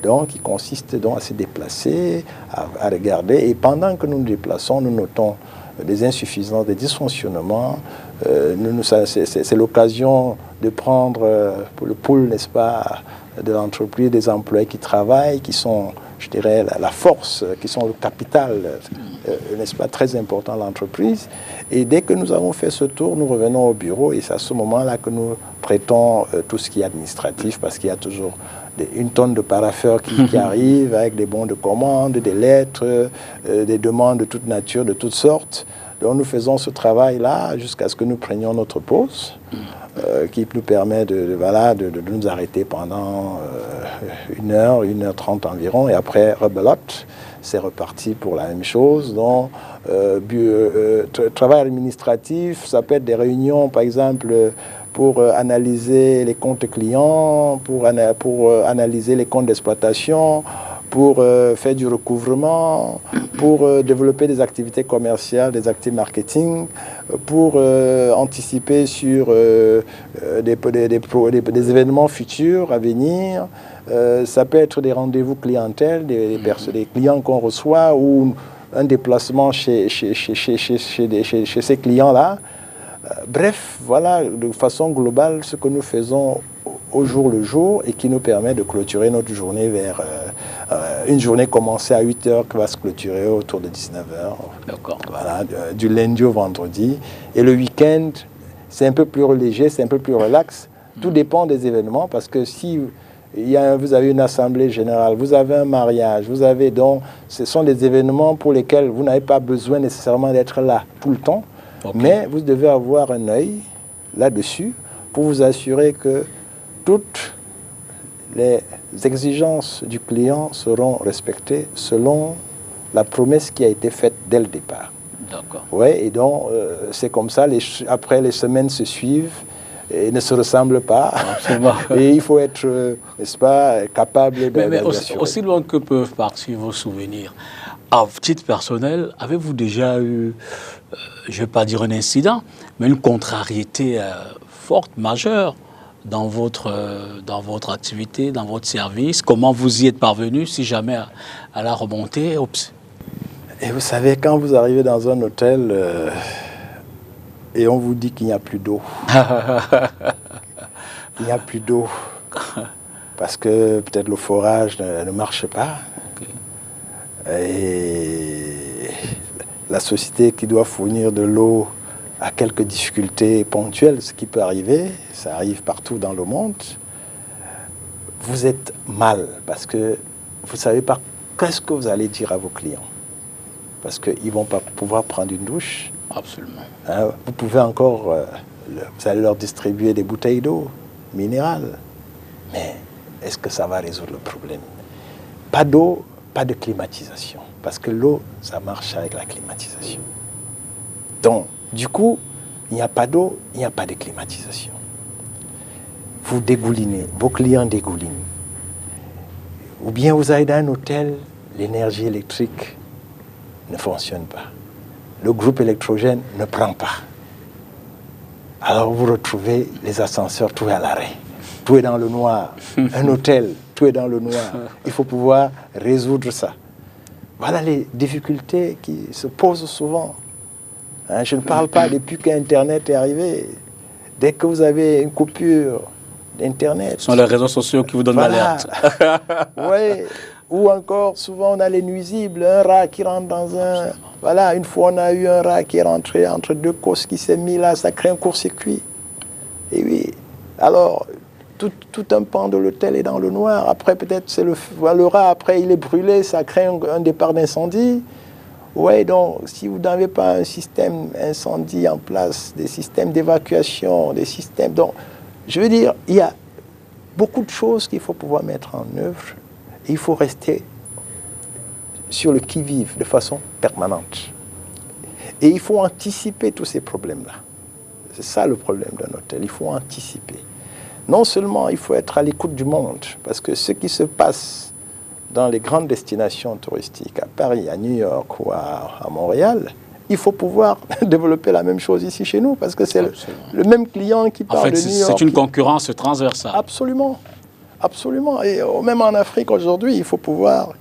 donc qui consiste donc à se déplacer, à regarder. Et pendant que nous nous déplaçons, nous notons des insuffisances, des dysfonctionnements. C'est l'occasion de prendre pour le pool, n'est-ce pas, de l'entreprise, des employés qui travaillent, qui sont, je dirais, la force, qui sont le capital, n'est-ce pas, très important de l'entreprise. Et dès que nous avons fait ce tour, nous revenons au bureau et c'est à ce moment-là que nous traitons tout ce qui est administratif parce qu'il y a toujours une tonne de paraffeurs qui arrivent avec des bons de commande, des lettres, des demandes de toute nature, de toutes sortes. Donc nous faisons ce travail-là jusqu'à ce que nous prenions notre pause, qui nous permet de nous arrêter pendant 1h30 environ, et après rebelote, c'est reparti pour la même chose. Donc travail administratif, ça peut être des réunions par exemple pour analyser les comptes clients, pour analyser les comptes d'exploitation, pour faire du recouvrement, pour développer des activités commerciales, des activités marketing, pour anticiper sur des événements futurs à venir. Ça peut être des rendez-vous clientèle, des clients qu'on reçoit, ou un déplacement chez ces clients-là. Bref, voilà de façon globale ce que nous faisons au jour le jour et qui nous permet de clôturer notre journée vers une journée commencée à 8h qui va se clôturer autour de 19h. D'accord. Voilà, du lundi au vendredi. Et le week-end, c'est un peu plus léger, c'est un peu plus relax. Tout dépend des événements parce que si vous avez une assemblée générale, vous avez un mariage, ce sont des événements pour lesquels vous n'avez pas besoin nécessairement d'être là tout le temps. Okay. Mais vous devez avoir un œil là-dessus pour vous assurer que toutes les exigences du client seront respectées selon la promesse qui a été faite dès le départ. D'accord. Ouais, et donc, c'est comme ça, après les semaines se suivent et ne se ressemblent pas. Et il faut être, n'est-ce pas, capable de... Mais aussi loin que peuvent partir vos souvenirs, à titre personnel, avez-vous déjà eu, je ne vais pas dire un incident, mais une contrariété forte, majeure dans votre activité, dans votre service? Comment vous y êtes parvenu, si jamais à la remontée? Oups. Et vous savez, quand vous arrivez dans un hôtel et on vous dit qu'il n'y a plus d'eau, il n'y a plus d'eau, parce que peut-être le forage ne marche pas. Et la société qui doit fournir de l'eau a quelques difficultés ponctuelles, ce qui peut arriver, ça arrive partout dans le monde. Vous êtes mal parce que vous ne savez pas qu'est-ce que vous allez dire à vos clients. Parce qu'ils ne vont pas pouvoir prendre une douche. Absolument. Hein, vous pouvez encore, vous allez leur distribuer des bouteilles d'eau minérale. Mais est-ce que ça va résoudre le problème? Pas d'eau, pas de climatisation. Parce que l'eau, ça marche avec la climatisation. Donc, du coup, il n'y a pas d'eau, il n'y a pas de climatisation. Vous dégoulinez, vos clients dégoulinent. Ou bien vous allez dans un hôtel, l'énergie électrique ne fonctionne pas. Le groupe électrogène ne prend pas. Alors vous retrouvez les ascenseurs, tout est à l'arrêt. Tout est dans le noir. Un hôtel, tout est dans le noir. Il faut pouvoir résoudre ça. Voilà les difficultés qui se posent souvent. Hein, je ne parle pas depuis qu'Internet est arrivé. Dès que vous avez une coupure d'Internet... Ce sont les réseaux sociaux qui vous donnent l'alerte. Oui. Ou encore, souvent, on a les nuisibles. Un rat qui rentre dans un... Voilà, une fois, on a eu un rat qui est rentré entre deux cosses qui s'est mis là. Ça crée un court-circuit. Et oui. Alors, tout un pan de l'hôtel est dans le noir. Après, peut-être, c'est le rat. Après, il est brûlé. Ça crée un départ d'incendie. Oui, donc, si vous n'avez pas un système incendie en place, des systèmes d'évacuation, des systèmes... Donc, je veux dire, il y a beaucoup de choses qu'il faut pouvoir mettre en œuvre. Il faut rester sur le qui-vive de façon permanente. Et il faut anticiper tous ces problèmes-là. C'est ça le problème d'un hôtel. Il faut anticiper. Non seulement il faut être à l'écoute du monde, parce que ce qui se passe dans les grandes destinations touristiques, à Paris, à New York ou à Montréal, il faut pouvoir développer la même chose ici chez nous, parce que c'est le même client qui parle de New York. C'est une concurrence transversale. Absolument. Absolument. Et même en Afrique aujourd'hui, il faut pouvoir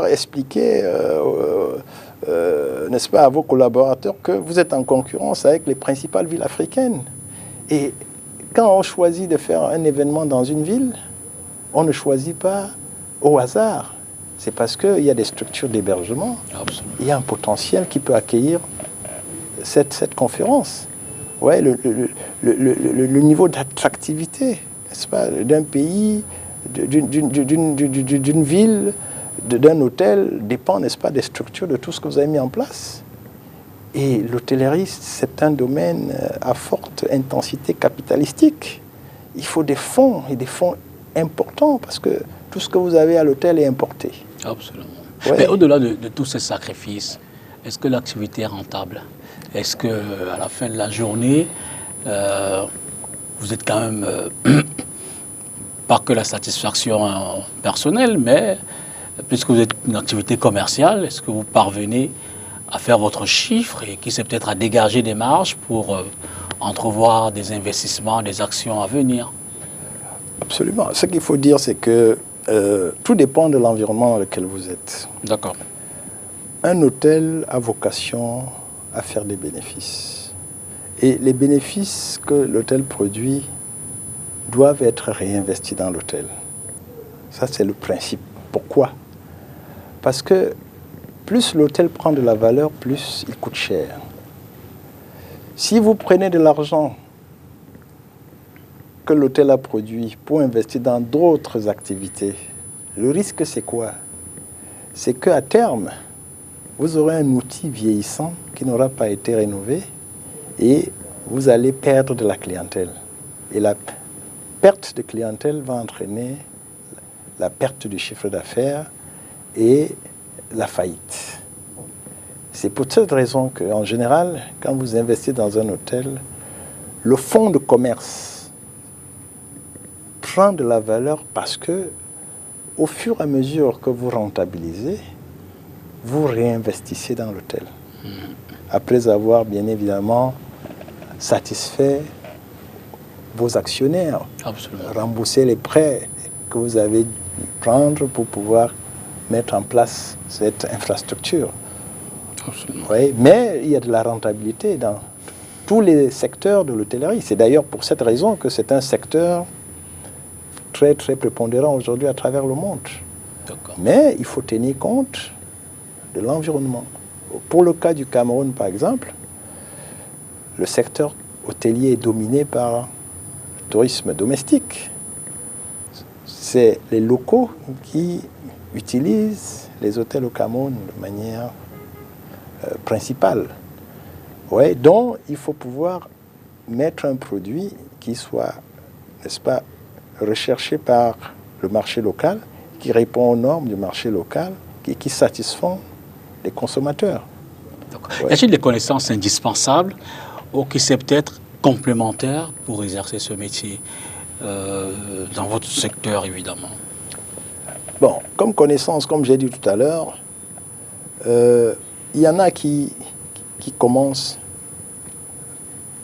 expliquer, n'est-ce pas, à vos collaborateurs que vous êtes en concurrence avec les principales villes africaines. Et quand on choisit de faire un événement dans une ville, on ne choisit pas au hasard. C'est parce qu'il y a des structures d'hébergement. Il y a un potentiel qui peut accueillir cette conférence. Ouais, le niveau d'attractivité n'est-ce pas, d'un pays, d'une ville, d'un hôtel, dépend, n'est-ce pas, des structures, de tout ce que vous avez mis en place. Et l'hôtellerie, c'est un domaine à forte intensité capitalistique. Il faut des fonds, et des fonds importants, parce que tout ce que vous avez à l'hôtel est importé. Absolument. Ouais. Mais au-delà de tous ces sacrifices, est-ce que l'activité est rentable? Est-ce qu'à la fin de la journée, vous êtes quand même, pas que la satisfaction personnelle, mais puisque vous êtes une activité commerciale, est-ce que vous parvenez à faire votre chiffre et qui sait peut-être à dégager des marges pour entrevoir des investissements, des actions à venir? Absolument. Ce qu'il faut dire, c'est que tout dépend de l'environnement dans lequel vous êtes. D'accord. Un hôtel a vocation à faire des bénéfices. Et les bénéfices que l'hôtel produit doivent être réinvestis dans l'hôtel. Ça, c'est le principe. Pourquoi? Parce que plus l'hôtel prend de la valeur, plus il coûte cher. Si vous prenez de l'argent que l'hôtel a produit pour investir dans d'autres activités, le risque, c'est quoi? C'est qu'à terme, vous aurez un outil vieillissant qui n'aura pas été rénové et vous allez perdre de la clientèle. Et la perte de clientèle va entraîner la perte du chiffre d'affaires et la faillite. C'est pour cette raison qu'en général, quand vous investissez dans un hôtel, le fonds de commerce prend de la valeur parce que, au fur et à mesure que vous rentabilisez, vous réinvestissez dans l'hôtel. Après avoir bien évidemment satisfait vos actionnaires, Absolument. rembourser les prêts que vous avez dû prendre pour pouvoir mettre en place cette infrastructure. Absolument. Oui, mais il y a de la rentabilité dans tous les secteurs de l'hôtellerie. C'est d'ailleurs pour cette raison que c'est un secteur très, très prépondérant aujourd'hui à travers le monde. Mais il faut tenir compte de l'environnement. Pour le cas du Cameroun, par exemple, le secteur hôtelier est dominé par le tourisme domestique. C'est les locaux qui utilisent les hôtels au Cameroun de manière principale. Ouais, donc, il faut pouvoir mettre un produit qui soit, n'est-ce pas, recherché par le marché local, qui répond aux normes du marché local et qui satisfont les consommateurs. Ouais. Y a-t-il des connaissances indispensables ou qui c'est peut-être complémentaires pour exercer ce métier dans votre secteur, évidemment? Bon, comme connaissance, comme j'ai dit tout à l'heure, il y en a qui commencent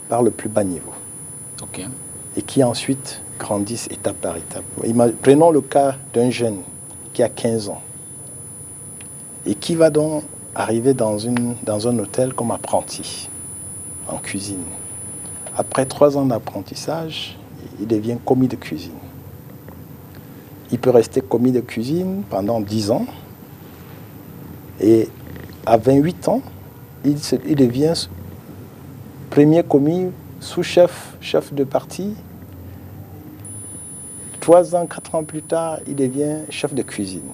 par le plus bas niveau. Okay. Et qui ensuite grandissent étape par étape. Prenons le cas d'un jeune qui a 15 ans et qui va donc arriver dans un hôtel comme apprenti en cuisine. Après 3 ans d'apprentissage, il devient commis de cuisine. Il peut rester commis de cuisine pendant 10 ans et à 28 ans, il devient premier commis, sous-chef, chef de partie. 3 ans, 4 ans plus tard, il devient chef de cuisine.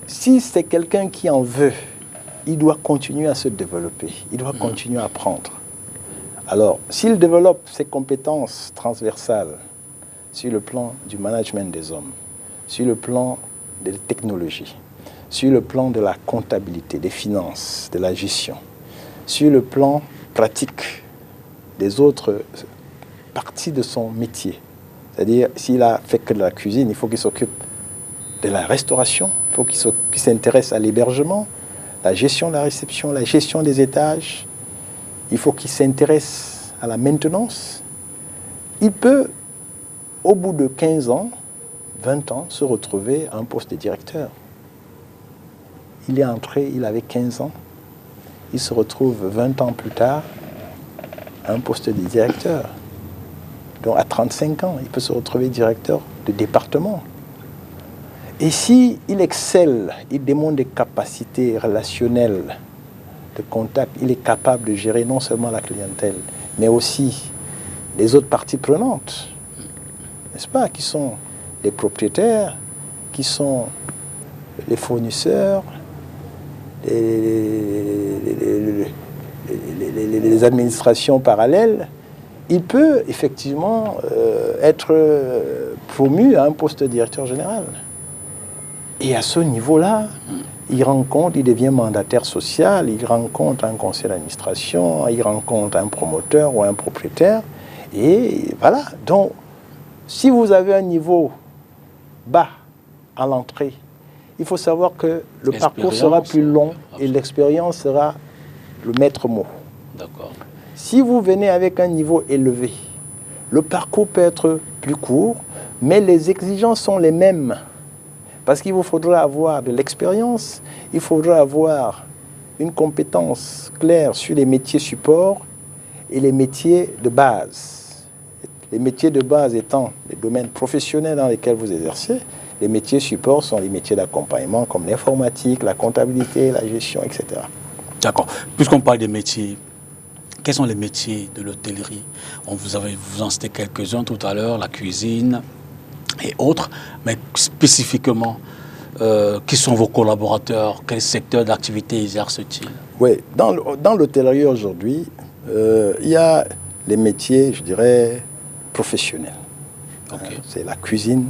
Si c'est quelqu'un qui en veut, il doit continuer à se développer, il doit continuer à apprendre. Alors, s'il développe ses compétences transversales sur le plan du management des hommes, sur le plan des technologies, sur le plan de la comptabilité, des finances, de la gestion, sur le plan pratique des autres parties de son métier. C'est-à-dire, s'il a fait que de la cuisine, il faut qu'il s'occupe de la restauration, il faut qu'il s'intéresse à l'hébergement, la gestion de la réception, la gestion des étages. Il faut qu'il s'intéresse à la maintenance. Il peut, au bout de 15 ans, 20 ans, se retrouver à un poste de directeur. Il est entré, il avait 15 ans. Il se retrouve 20 ans plus tard à un poste de directeur. Donc à 35 ans, il peut se retrouver directeur de département. Et s'il excelle, il démontre des capacités relationnelles, de contact, il est capable de gérer non seulement la clientèle, mais aussi les autres parties prenantes. n'est-ce pas, qui sont les propriétaires, qui sont les fournisseurs, les administrations parallèles, il peut effectivement être promu à un poste de directeur général. Et à ce niveau-là, il devient mandataire social, il rencontre un conseil d'administration, il rencontre un promoteur ou un propriétaire. Et voilà. Donc, si vous avez un niveau bas à l'entrée, il faut savoir que le parcours sera plus long et l'expérience sera le maître mot. D'accord. Si vous venez avec un niveau élevé, le parcours peut être plus court, mais les exigences sont les mêmes. Parce qu'il vous faudra avoir de l'expérience, il faudra avoir une compétence claire sur les métiers support et les métiers de base. Les métiers de base étant les domaines professionnels dans lesquels vous exercez, les métiers support sont les métiers d'accompagnement comme l'informatique, la comptabilité, la gestion, etc. D'accord. Puisqu'on parle des métiers, quels sont les métiers de l'hôtellerie? Vous en citez quelques-uns tout à l'heure, la cuisine et autres, mais spécifiquement, qui sont vos collaborateurs? Quel secteur d'activité exercent-ils? Oui, dans l'hôtellerie aujourd'hui, il y a les métiers, je dirais, professionnels. Okay. C'est la cuisine,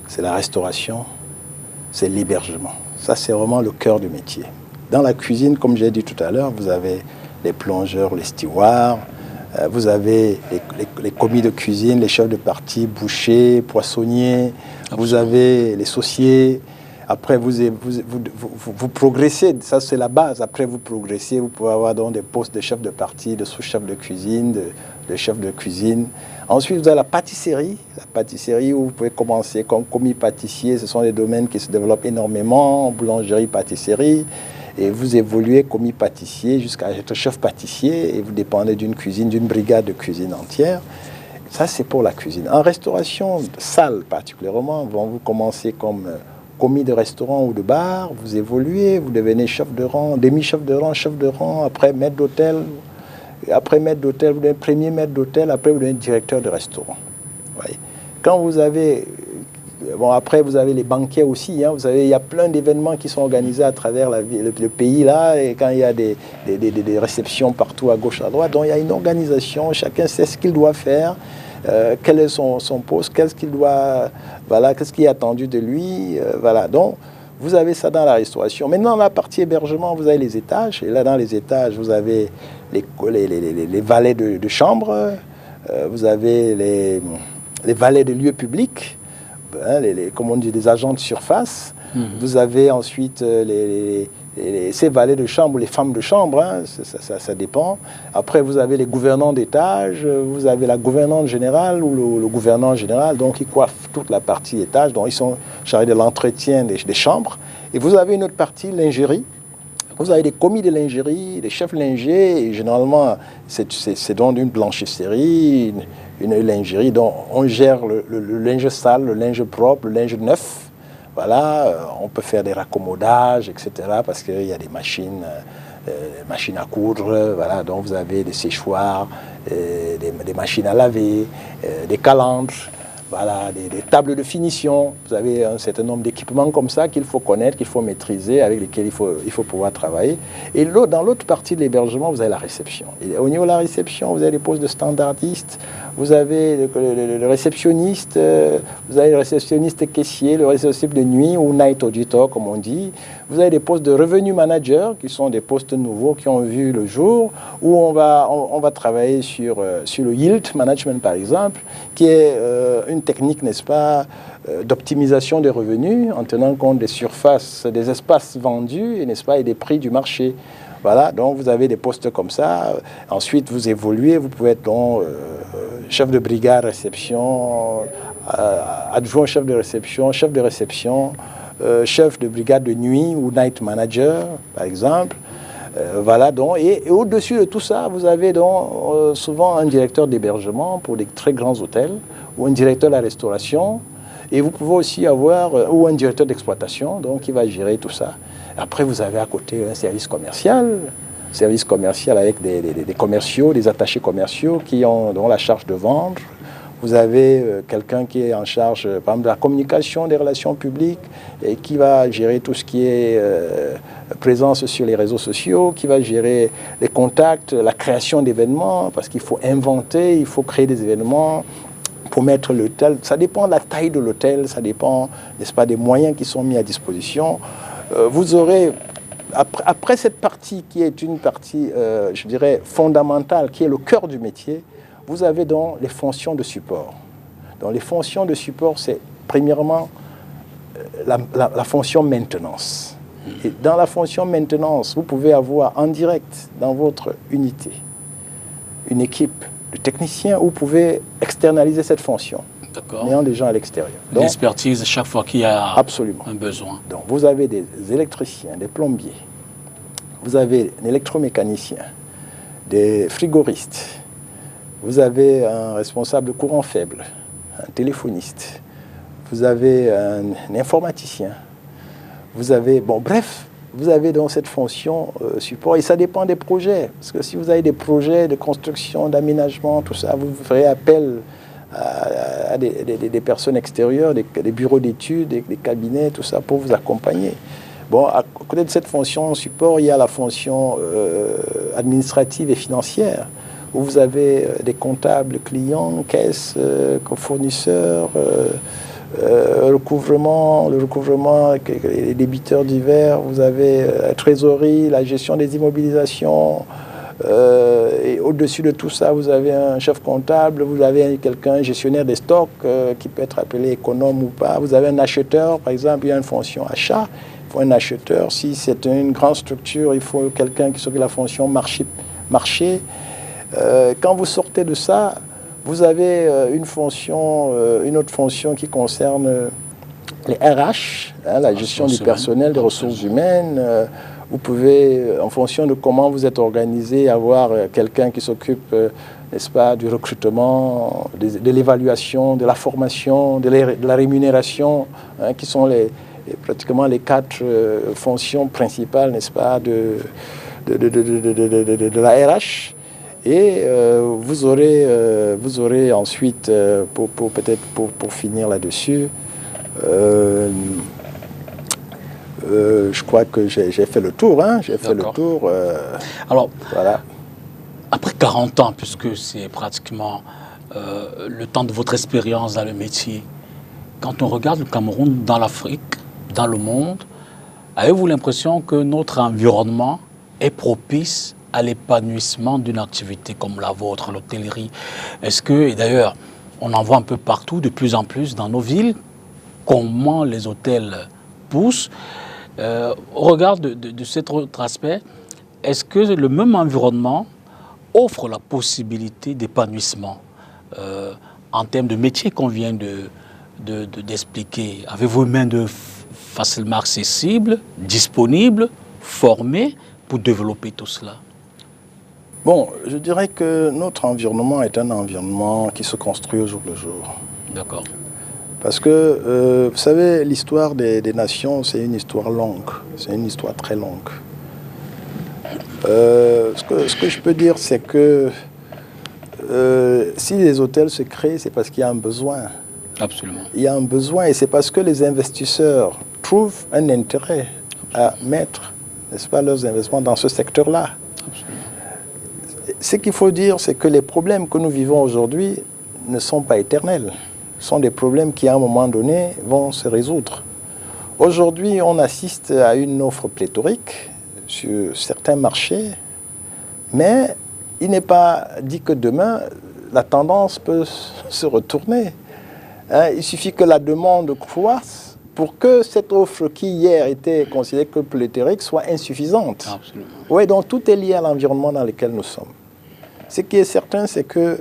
c'est la restauration, c'est l'hébergement. Ça, c'est vraiment le cœur du métier. Dans la cuisine, comme j'ai dit tout à l'heure, vous avez les plongeurs, les stewards, vous avez les commis de cuisine, les chefs de partie, bouchers, poissonniers, vous avez les sauciers. Après, vous progressez, ça c'est la base. Après, vous progressez, vous pouvez avoir donc des postes de chef de partie, de sous-chef de cuisine, de chef de cuisine. Ensuite, vous avez la pâtisserie où vous pouvez commencer comme commis pâtissier. Ce sont des domaines qui se développent énormément, boulangerie, pâtisserie. Et vous évoluez commis pâtissier jusqu'à être chef pâtissier et vous dépendez d'une cuisine, d'une brigade de cuisine entière. Ça, c'est pour la cuisine. En restauration, salle particulièrement, vous commencez comme commis de restaurant ou de bar, vous évoluez, vous devenez chef de rang, demi-chef de rang, après maître d'hôtel. Après maître d'hôtel, vous devenez premier maître d'hôtel, après vous devenez directeur de restaurant. Voyez. Quand vous avez... Bon, après, vous avez les banquets aussi. Hein, il y a plein d'événements qui sont organisés à travers le pays, là. Et quand il y a des réceptions partout, à gauche, à droite, donc il y a une organisation. Chacun sait ce qu'il doit faire, quel est son poste, qu'est-ce qu'il doit... Voilà, qu'est-ce qui est attendu de lui. Voilà, donc, vous avez ça dans la restauration. Maintenant, dans la partie hébergement, vous avez les étages. Et là, dans les étages, vous avez les valets de chambre. Vous avez les valets de lieux publics. Hein, comme on dit, les agents de surface. Vous avez ensuite ces valets de chambre, les femmes de chambre, hein, ça dépend. Après, vous avez les gouvernants d'étage, vous avez la gouvernante générale ou le gouvernant général, donc ils coiffent toute la partie étage, donc ils sont chargés de l'entretien des chambres. Et vous avez une autre partie, lingerie. Vous avez des commis de lingerie, des chefs lingers, et généralement, c'est donc une blanchisserie, une lingerie dont on gère le linge sale, le linge propre, le linge neuf. Voilà, on peut faire des raccommodages, etc. parce qu'il y a des machines à coudre. Voilà, donc vous avez des séchoirs, des machines à laver, des calandres. Voilà, des tables de finition. Vous avez un certain nombre d'équipements comme ça qu'il faut connaître, qu'il faut maîtriser, avec lesquels il faut pouvoir travailler. Et dans l'autre partie de l'hébergement, vous avez la réception. Et au niveau de la réception, vous avez les postes de standardistes, vous avez le réceptionniste, vous avez le réceptionniste caissier, le réceptionniste de nuit ou night auditor, comme on dit. Vous avez des postes de revenu manager, qui sont des postes nouveaux qui ont vu le jour, où on va travailler sur le yield management, par exemple, qui est une technique, n'est-ce pas, d'optimisation des revenus en tenant compte des surfaces, des espaces vendus, n'est-ce pas, et des prix du marché. Voilà, donc vous avez des postes comme ça. Ensuite, vous évoluez, vous pouvez être donc, chef de brigade réception, adjoint chef de réception, chef de brigade de nuit ou night manager, par exemple. Voilà, donc, et au-dessus de tout ça, vous avez donc souvent un directeur d'hébergement pour des très grands hôtels, ou un directeur de la restauration, et vous pouvez aussi avoir, ou un directeur d'exploitation, donc qui va gérer tout ça. Après, vous avez à côté un service commercial avec des commerciaux, des attachés commerciaux qui ont la charge de vendre Vous avez quelqu'un qui est en charge, par exemple, de la communication, des relations publiques, et qui va gérer tout ce qui est présence sur les réseaux sociaux, qui va gérer les contacts, la création d'événements, parce qu'il faut inventer, il faut créer des événements pour mettre l'hôtel. Ça dépend de la taille de l'hôtel, ça dépend, n'est-ce pas, des moyens qui sont mis à disposition. Vous aurez, après cette partie qui est une partie, je dirais, fondamentale, qui est le cœur du métier, vous avez donc les fonctions de support. Donc les fonctions de support, c'est premièrement la fonction maintenance. Et dans la fonction maintenance, vous pouvez avoir en direct dans votre unité une équipe de techniciens où vous pouvez externaliser cette fonction, en ayant des gens à l'extérieur. L'expertise chaque fois qu'il y a absolument un besoin. Donc vous avez des électriciens, des plombiers, vous avez un électromécanicien, des frigoristes, vous avez un responsable de courant faible, un téléphoniste, vous avez un informaticien, vous avez, bon bref, vous avez donc cette fonction support et ça dépend des projets. Parce que si vous avez des projets de construction, d'aménagement, tout ça, vous ferez appel à des personnes extérieures, des bureaux d'études, des cabinets, tout ça pour vous accompagner. Bon, à côté de cette fonction support, il y a la fonction administrative et financière, où vous avez des comptables, clients, caisses, fournisseurs, le recouvrement, les débiteurs divers, vous avez la trésorerie, la gestion des immobilisations, et au-dessus de tout ça, vous avez un chef comptable, vous avez quelqu'un, gestionnaire des stocks, qui peut être appelé économe ou pas, vous avez un acheteur, par exemple, il y a une fonction achat, il faut un acheteur, si c'est une grande structure, il faut quelqu'un qui s'occupe de la fonction marché. Quand vous sortez de ça, vous avez une autre fonction qui concerne les RH, la gestion du personnel, des ressources humaines. Vous pouvez, en fonction de comment vous êtes organisé, avoir quelqu'un qui s'occupe, n'est-ce pas, du recrutement, de l'évaluation, de la formation, de la rémunération, qui sont pratiquement les 4 fonctions principales, n'est-ce pas, de la RH. Et vous aurez ensuite, peut-être pour finir là-dessus, je crois que j'ai fait le tour. Alors, voilà. Après 40 ans, puisque c'est pratiquement le temps de votre expérience dans le métier, quand on regarde le Cameroun dans l'Afrique, dans le monde, avez-vous l'impression que notre environnement est propice à l'épanouissement d'une activité comme la vôtre, l'hôtellerie? Est-ce que, et d'ailleurs, on en voit un peu partout, de plus en plus dans nos villes, comment les hôtels poussent. Au regard de cet autre aspect, est-ce que le même environnement offre la possibilité d'épanouissement en termes de métier qu'on vient d'expliquer? Avez-vous une main-d'œuvre facilement accessible, disponible, formée pour développer tout cela? Bon, je dirais que notre environnement est un environnement qui se construit au jour le jour. D'accord. Parce que, vous savez, l'histoire des nations, c'est une histoire longue. C'est une histoire très longue. Ce que je peux dire, c'est que si les hôtels se créent, c'est parce qu'il y a un besoin. Absolument. Il y a un besoin et c'est parce que les investisseurs trouvent un intérêt à mettre, n'est-ce pas, leurs investissements dans ce secteur-là. Absolument. Ce qu'il faut dire, c'est que les problèmes que nous vivons aujourd'hui ne sont pas éternels. Ce sont des problèmes qui, à un moment donné, vont se résoudre. Aujourd'hui, on assiste à une offre pléthorique sur certains marchés, mais il n'est pas dit que demain, la tendance peut se retourner. Il suffit que la demande croisse pour que cette offre qui hier était considérée comme pléthorique soit insuffisante. Absolument. Oui, donc tout est lié à l'environnement dans lequel nous sommes. Ce qui est certain, c'est que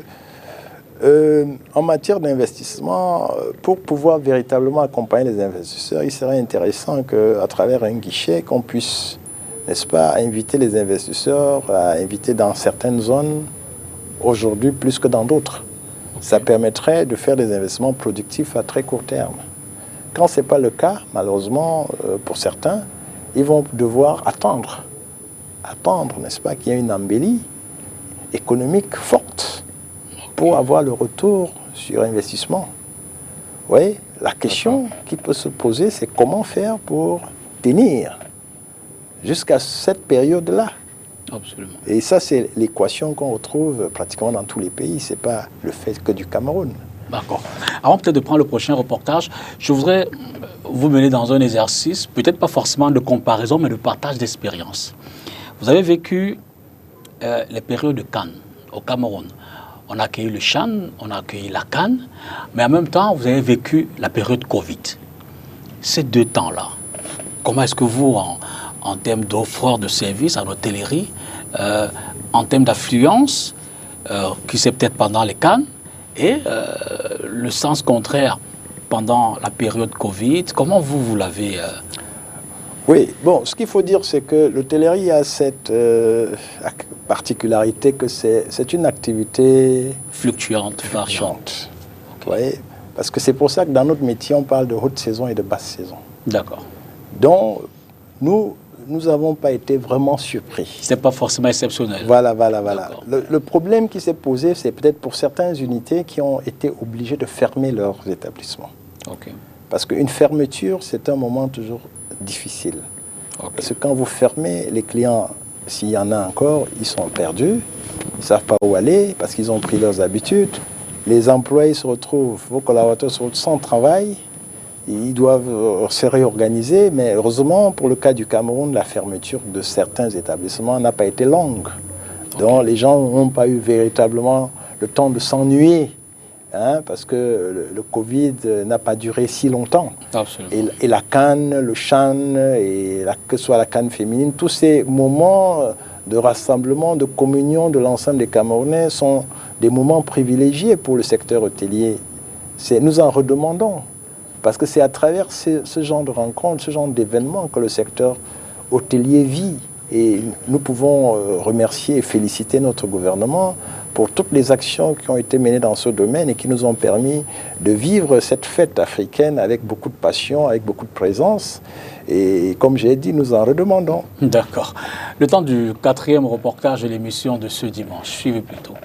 en matière d'investissement, pour pouvoir véritablement accompagner les investisseurs, il serait intéressant qu'à travers un guichet, qu'on puisse, n'est-ce pas, inviter les investisseurs à inviter dans certaines zones, aujourd'hui plus que dans d'autres. Okay. Ça permettrait de faire des investissements productifs à très court terme. Quand ce n'est pas le cas, malheureusement, pour certains, ils vont devoir attendre, n'est-ce pas, qu'il y ait une embellie économique forte pour avoir le retour sur investissement. Oui, la question qui peut se poser, c'est comment faire pour tenir jusqu'à cette période-là. Absolument. Et ça, c'est l'équation qu'on retrouve pratiquement dans tous les pays. Ce n'est pas le fait que du Cameroun. D'accord. Avant peut-être de prendre le prochain reportage, je voudrais vous mener dans un exercice, peut-être pas forcément de comparaison, mais de partage d'expérience. Vous avez vécu les périodes de Cannes au Cameroun. On a accueilli le Chan, on a accueilli la Cannes, mais en même temps, vous avez vécu la période Covid. Ces deux temps-là, comment est-ce que vous, en termes d'offreurs de services en hôtellerie, en termes d'affluence, qui c'est peut-être pendant les Cannes, et le sens contraire pendant la période Covid, comment vous l'avez Oui, bon, ce qu'il faut dire, c'est que l'hôtellerie a cette particularité que c'est une activité fluctuante, variante. Okay. Oui, parce que c'est pour ça que dans notre métier, on parle de haute saison et de basse saison. D'accord. Donc, nous n'avons pas été vraiment surpris. Ce n'est pas forcément exceptionnel. Voilà. Le problème qui s'est posé, c'est peut-être pour certaines unités qui ont été obligées de fermer leurs établissements. Okay. Parce qu'une fermeture, c'est un moment toujours difficile. Okay. Parce que quand vous fermez, les clients, s'il y en a encore, ils sont perdus, ils ne savent pas où aller parce qu'ils ont pris leurs habitudes. Les employés se retrouvent, vos collaborateurs se retrouvent sans travail, ils doivent se réorganiser, mais heureusement, pour le cas du Cameroun, la fermeture de certains établissements n'a pas été longue. Okay. Donc les gens n'ont pas eu véritablement le temps de s'ennuyer. Parce que le Covid n'a pas duré si longtemps. Absolument. Et la Cannes, le Chan, et que ce soit la Cannes féminine, tous ces moments de rassemblement, de communion de l'ensemble des Camerounais sont des moments privilégiés pour le secteur hôtelier. Nous en redemandons, parce que c'est à travers ce genre de rencontres, ce genre d'événements que le secteur hôtelier vit. Et nous pouvons remercier et féliciter notre gouvernement pour toutes les actions qui ont été menées dans ce domaine et qui nous ont permis de vivre cette fête africaine avec beaucoup de passion, avec beaucoup de présence. Et comme j'ai dit, nous en redemandons. D'accord. Le temps du 4e reportage de l'émission de ce dimanche. Suivez plutôt.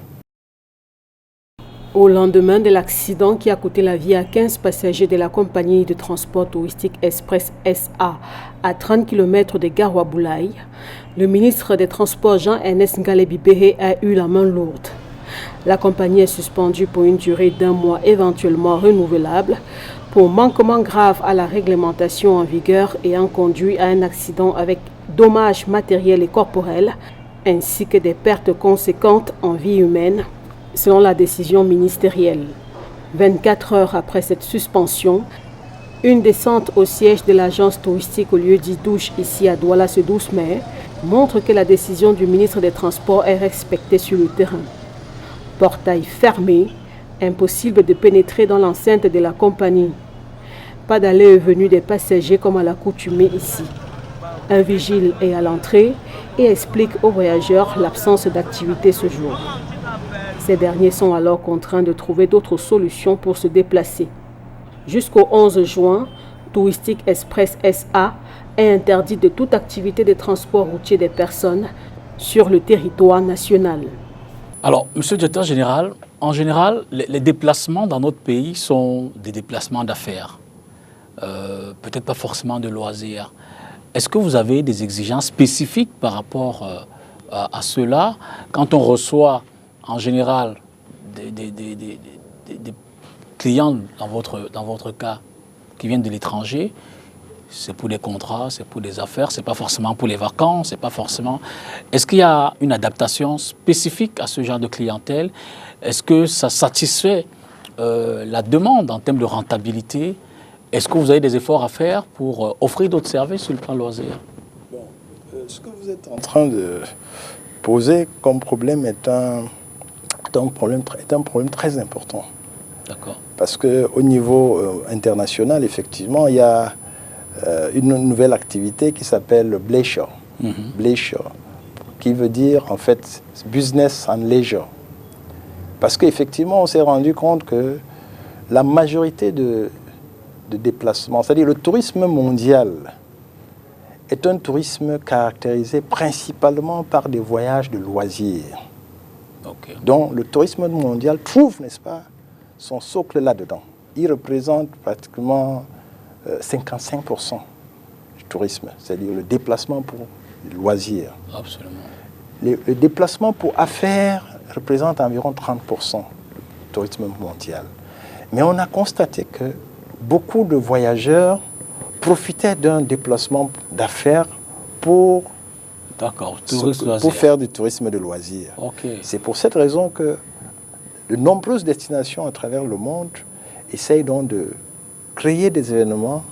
Au lendemain de l'accident qui a coûté la vie à 15 passagers de la compagnie de transport touristique Express SA à 30 km de Garoua-Boulaye, le ministre des Transports Jean-Ernest Ngalé-Bibéré a eu la main lourde. La compagnie est suspendue pour une durée d'1 mois éventuellement renouvelable pour manquement grave à la réglementation en vigueur ayant conduit à un accident avec dommages matériels et corporels ainsi que des pertes conséquentes en vie humaine, selon la décision ministérielle. 24 heures après cette suspension, une descente au siège de l'agence touristique au lieu dit Douche ici à Douala ce 12 mai montre que la décision du ministre des Transports est respectée sur le terrain. Portail fermé, impossible de pénétrer dans l'enceinte de la compagnie. Pas d'aller et venue des passagers comme à l'accoutumée ici. Un vigile est à l'entrée et explique aux voyageurs l'absence d'activité ce jour. Ces derniers sont alors contraints de trouver d'autres solutions pour se déplacer. Jusqu'au 11 juin, Touristique Express SA est interdit de toute activité de transport routier des personnes sur le territoire national. Alors, Monsieur le Directeur Général, en général, les déplacements dans notre pays sont des déplacements d'affaires, peut-être pas forcément de loisirs. Est-ce que vous avez des exigences spécifiques par rapport à cela quand on reçoit en général des clients, dans votre cas, qui viennent de l'étranger? C'est pour des contrats, c'est pour des affaires, c'est pas forcément pour les vacances, c'est pas forcément... Est-ce qu'il y a une adaptation spécifique à ce genre de clientèle? Est-ce que ça satisfait la demande en termes de rentabilité? Est-ce que vous avez des efforts à faire pour offrir d'autres services sur le plan loisir? Bon, ce que vous êtes en train de poser comme problème est un problème très important. D'accord. Parce qu'au niveau international, effectivement, il y a une nouvelle activité qui s'appelle le Bleisure. Bleisure, qui veut dire en fait business and leisure. Parce qu'effectivement, on s'est rendu compte que la majorité de déplacements, c'est-à-dire le tourisme mondial, est un tourisme caractérisé principalement par des voyages de loisirs. Okay. Donc le tourisme mondial trouve, n'est-ce pas, son socle là-dedans. Il représente pratiquement 55% du tourisme, c'est-à-dire le déplacement pour le loisir. Absolument. Le déplacement pour affaires représente environ 30% du tourisme mondial. Mais on a constaté que beaucoup de voyageurs profitaient d'un déplacement d'affaires pour faire du tourisme de loisirs. Okay. C'est pour cette raison que de nombreuses destinations à travers le monde essayent donc de créer des événements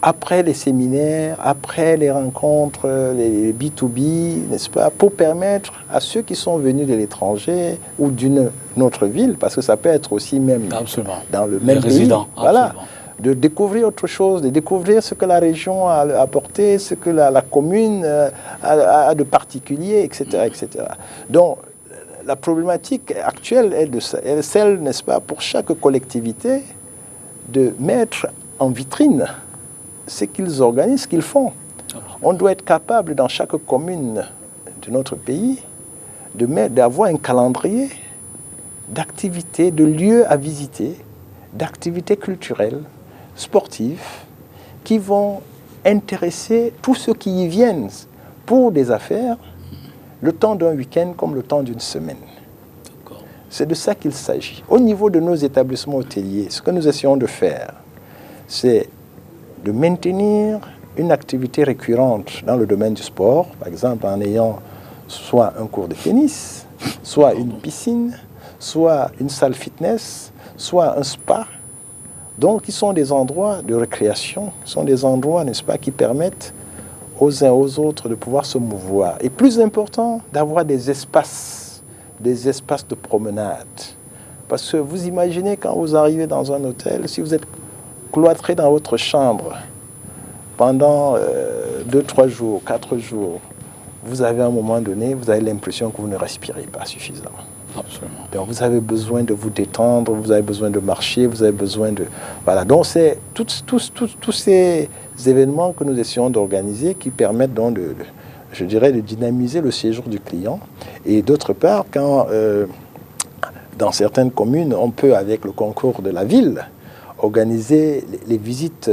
après les séminaires, après les rencontres, les B2B, n'est-ce pas, pour permettre à ceux qui sont venus de l'étranger ou d'une autre ville, parce que ça peut être aussi même dans le même pays, voilà, de découvrir autre chose, de découvrir ce que la région a apporté, ce que la commune a de particulier, etc., etc. Donc, la problématique actuelle est celle, n'est-ce pas, pour chaque collectivité, de mettre en vitrine ce qu'ils organisent, ce qu'ils font. On doit être capable, dans chaque commune de notre pays, d'avoir un calendrier d'activités, de lieux à visiter, d'activités culturelles, sportives, qui vont intéresser tous ceux qui y viennent pour des affaires, le temps d'un week-end comme le temps d'une semaine. C'est de ça qu'il s'agit. Au niveau de nos établissements hôteliers, ce que nous essayons de faire, c'est de maintenir une activité récurrente dans le domaine du sport, par exemple en ayant soit un cours de tennis, soit une piscine, soit une salle fitness, soit un spa. Donc, ils sont des endroits de récréation, sont des endroits, n'est-ce pas, qui permettent aux uns aux autres de pouvoir se mouvoir. Et plus important, d'avoir des espaces de promenade. Parce que vous imaginez quand vous arrivez dans un hôtel, si vous êtes cloîtré dans votre chambre pendant 2, 3 jours, 4 jours, vous avez à un moment donné, vous avez l'impression que vous ne respirez pas suffisamment. Absolument. Donc vous avez besoin de vous détendre, vous avez besoin de marcher, vous avez besoin de... Voilà, donc c'est tous ces événements que nous essayons d'organiser qui permettent donc je dirais, de dynamiser le séjour du client. Et d'autre part, quand dans certaines communes, on peut, avec le concours de la ville, organiser les visites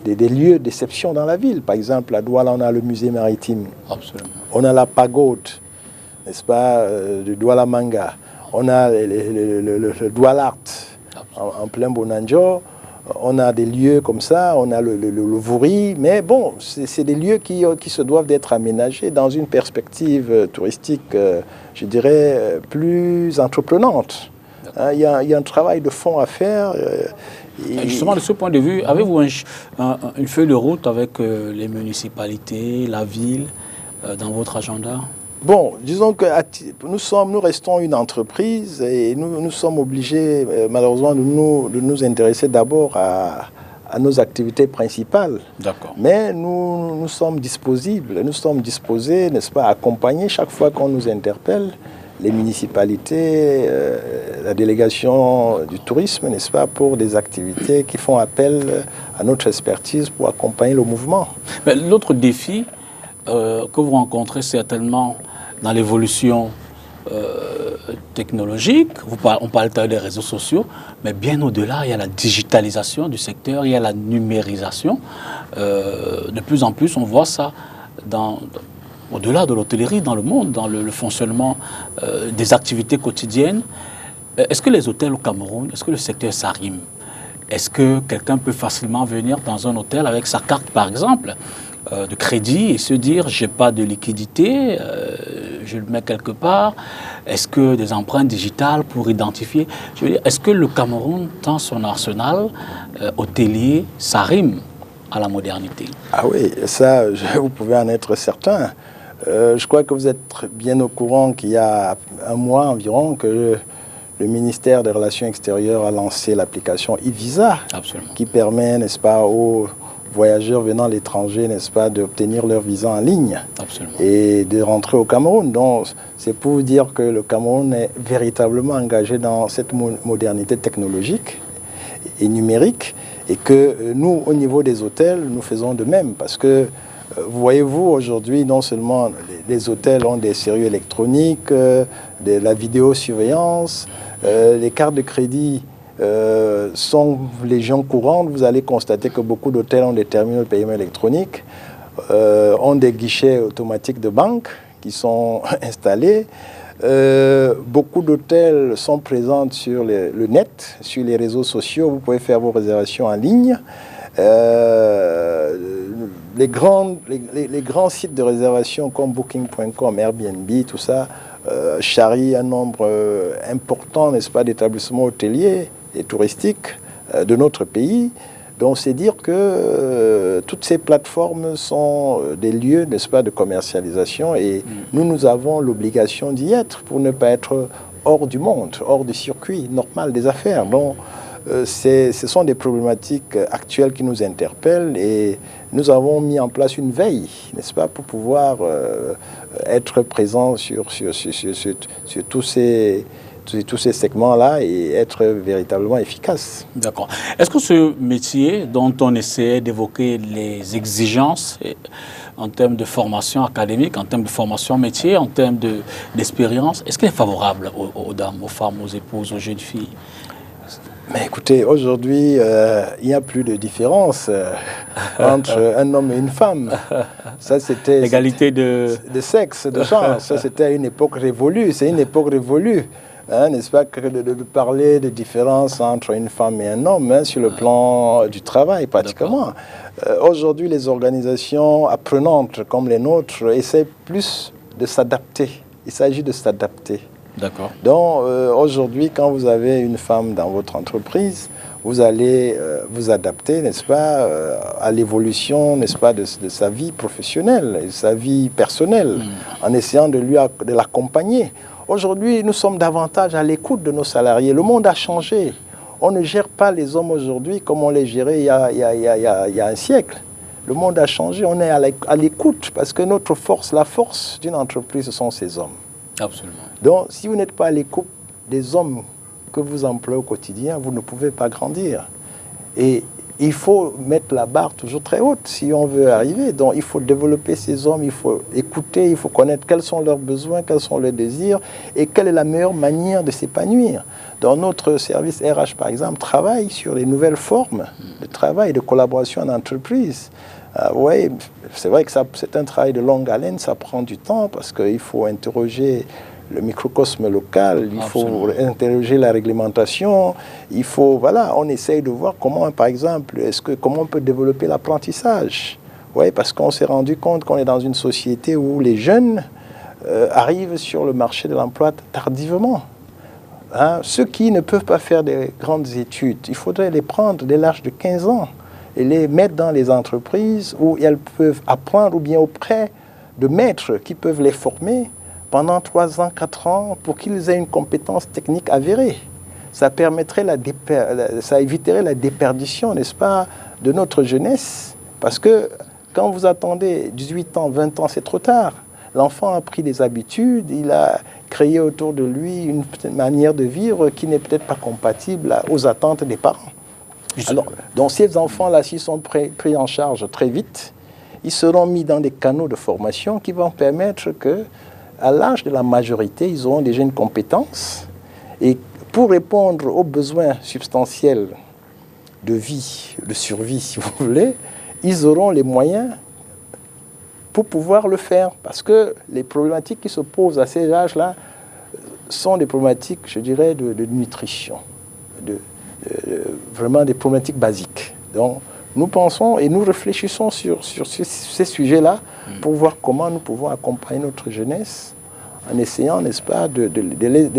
des lieux d'exception dans la ville. Par exemple, à Douala, on a le musée maritime. Absolument. On a la pagode, n'est-ce pas, de Douala Manga. On a le Douala Art en plein Bonanjo. On a des lieux comme ça, on a le Vouri. Mais bon, c'est des lieux qui se doivent d'être aménagés dans une perspective touristique, je dirais, plus entreprenante. Il y a un travail de fond à faire. Justement, de ce point de vue, avez-vous une feuille de route avec les municipalités, la ville, dans votre agenda? Bon, disons que nous restons une entreprise et nous sommes obligés, malheureusement, de nous intéresser d'abord à nos activités principales. D'accord. Mais nous sommes disposés, n'est-ce pas, à accompagner chaque fois qu'on nous interpelle les municipalités, la délégation du tourisme, n'est-ce pas, pour des activités qui font appel à notre expertise pour accompagner le mouvement. Mais l'autre défi que vous rencontrez certainement dans l'évolution technologique, on parle des réseaux sociaux, mais bien au-delà, il y a la digitalisation du secteur, il y a la numérisation. De plus en plus, on voit ça au-delà de l'hôtellerie, dans le monde, dans le fonctionnement des activités quotidiennes. Est-ce que les hôtels au Cameroun, est-ce que le secteur s'arrime? Est-ce que quelqu'un peut facilement venir dans un hôtel avec sa carte, par exemple, de crédit et se dire, j'ai pas de liquidité, je le mets quelque part? Est-ce que des empreintes digitales pour identifier? Je veux dire, est-ce que le Cameroun, dans son arsenal hôtelier, s'arrime à la modernité? Ah oui, ça, vous pouvez en être certain. Je crois que vous êtes bien au courant qu'il y a un mois environ que le ministère des Relations extérieures a lancé l'application e-Visa, qui permet, n'est-ce pas, aux voyageurs venant de l'étranger, n'est-ce pas, d'obtenir leur visa en ligne. Absolument. Et de rentrer au Cameroun. Donc, c'est pour vous dire que le Cameroun est véritablement engagé dans cette modernité technologique et numérique, et que nous, au niveau des hôtels, nous faisons de même, parce que voyez-vous, aujourd'hui, non seulement les hôtels ont des serrures électroniques, de la vidéosurveillance, Les cartes de crédit sont légion courante. Vous allez constater que beaucoup d'hôtels ont des terminaux de paiement électronique, ont des guichets automatiques de banque qui sont installés. Beaucoup d'hôtels sont présents sur le net, sur les réseaux sociaux. Vous pouvez faire vos réservations en ligne. Les grands sites de réservation comme Booking.com, Airbnb, tout ça, charrient un nombre important, n'est-ce pas, d'établissements hôteliers et touristiques de notre pays. Donc, c'est dire que toutes ces plateformes sont des lieux, n'est-ce pas, de commercialisation et nous avons l'obligation d'y être pour ne pas être hors du monde, hors du circuit normal des affaires. Donc, ce sont des problématiques actuelles qui nous interpellent et nous avons mis en place une veille, n'est-ce pas, pour pouvoir être présents sur tous ces segments-là et être véritablement efficaces. D'accord. Est-ce que ce métier dont on essaie d'évoquer les exigences en termes de formation académique, en termes de formation métier, en termes d'expérience, est-ce qu'il est favorable aux dames, aux femmes, aux épouses, aux jeunes filles? Mais écoutez, aujourd'hui, il n'y a plus de différence entre un homme et une femme. Ça, c'était l'égalité de sexe, de genre. Ça, c'était une époque révolue. C'est une époque révolue. Hein, n'est-ce pas, que de parler de différence entre une femme et un homme sur le plan du travail, pratiquement. Aujourd'hui, les organisations apprenantes comme les nôtres essaient plus de s'adapter. Il s'agit de s'adapter. D'accord. Donc, aujourd'hui, quand vous avez une femme dans votre entreprise, vous allez vous adapter, n'est-ce pas, à l'évolution, n'est-ce pas, de sa vie professionnelle, de sa vie personnelle, en essayant de l'accompagner. Aujourd'hui, nous sommes davantage à l'écoute de nos salariés. Le monde a changé. On ne gère pas les hommes aujourd'hui comme on les gérait il y a un siècle. Le monde a changé. On est à l'écoute parce que notre force, la force d'une entreprise, ce sont ces hommes. Absolument. Donc, si vous n'êtes pas à l'écoute des hommes que vous employez au quotidien, vous ne pouvez pas grandir. Et il faut mettre la barre toujours très haute si on veut arriver. Donc, il faut développer ces hommes, il faut écouter, il faut connaître quels sont leurs besoins, quels sont leurs désirs et quelle est la meilleure manière de s'épanouir. Dans notre service RH, par exemple, travaille sur les nouvelles formes de travail et de collaboration en entreprise. Oui, c'est vrai que c'est un travail de longue haleine, ça prend du temps parce qu'il faut interroger le microcosme local, il faut interroger la réglementation, il faut, voilà, on essaye de voir comment, par exemple, comment on peut développer l'apprentissage. Oui, parce qu'on s'est rendu compte qu'on est dans une société où les jeunes arrivent sur le marché de l'emploi tardivement. Hein, ceux qui ne peuvent pas faire des grandes études, il faudrait les prendre dès l'âge de 15 ans et les mettre dans les entreprises où elles peuvent apprendre ou bien auprès de maîtres qui peuvent les former pendant 3 ans, 4 ans pour qu'ils aient une compétence technique avérée. Ça permettrait ça éviterait la déperdition, n'est-ce pas, de notre jeunesse. Parce que quand vous attendez 18 ans, 20 ans, c'est trop tard. L'enfant a pris des habitudes, il a créé autour de lui une manière de vivre qui n'est peut-être pas compatible aux attentes des parents. Alors, donc ces enfants-là, s'ils sont pris en charge très vite, ils seront mis dans des canaux de formation qui vont permettre que, à l'âge de la majorité, ils auront déjà une compétence. Et pour répondre aux besoins substantiels de vie, de survie, si vous voulez, ils auront les moyens pour pouvoir le faire. Parce que les problématiques qui se posent à ces âges-là sont des problématiques, je dirais, de nutrition, vraiment des problématiques basiques. Donc, nous pensons et nous réfléchissons sur ces sujets-là pour voir comment nous pouvons accompagner notre jeunesse en essayant, n'est-ce pas, de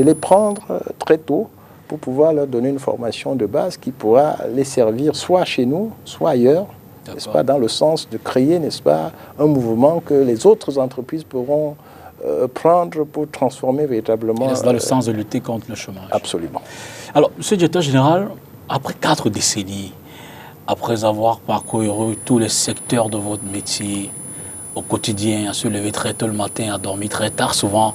les prendre très tôt pour pouvoir leur donner une formation de base qui pourra les servir soit chez nous, soit ailleurs, n'est-ce pas, dans le sens de créer, n'est-ce pas, un mouvement que les autres entreprises pourront prendre pour transformer véritablement... dans le sens de lutter contre le chômage. Absolument. Alors, Monsieur le Directeur Général, après 4 décennies, après avoir parcouru tous les secteurs de votre métier au quotidien, à se lever très tôt le matin, à dormir très tard, souvent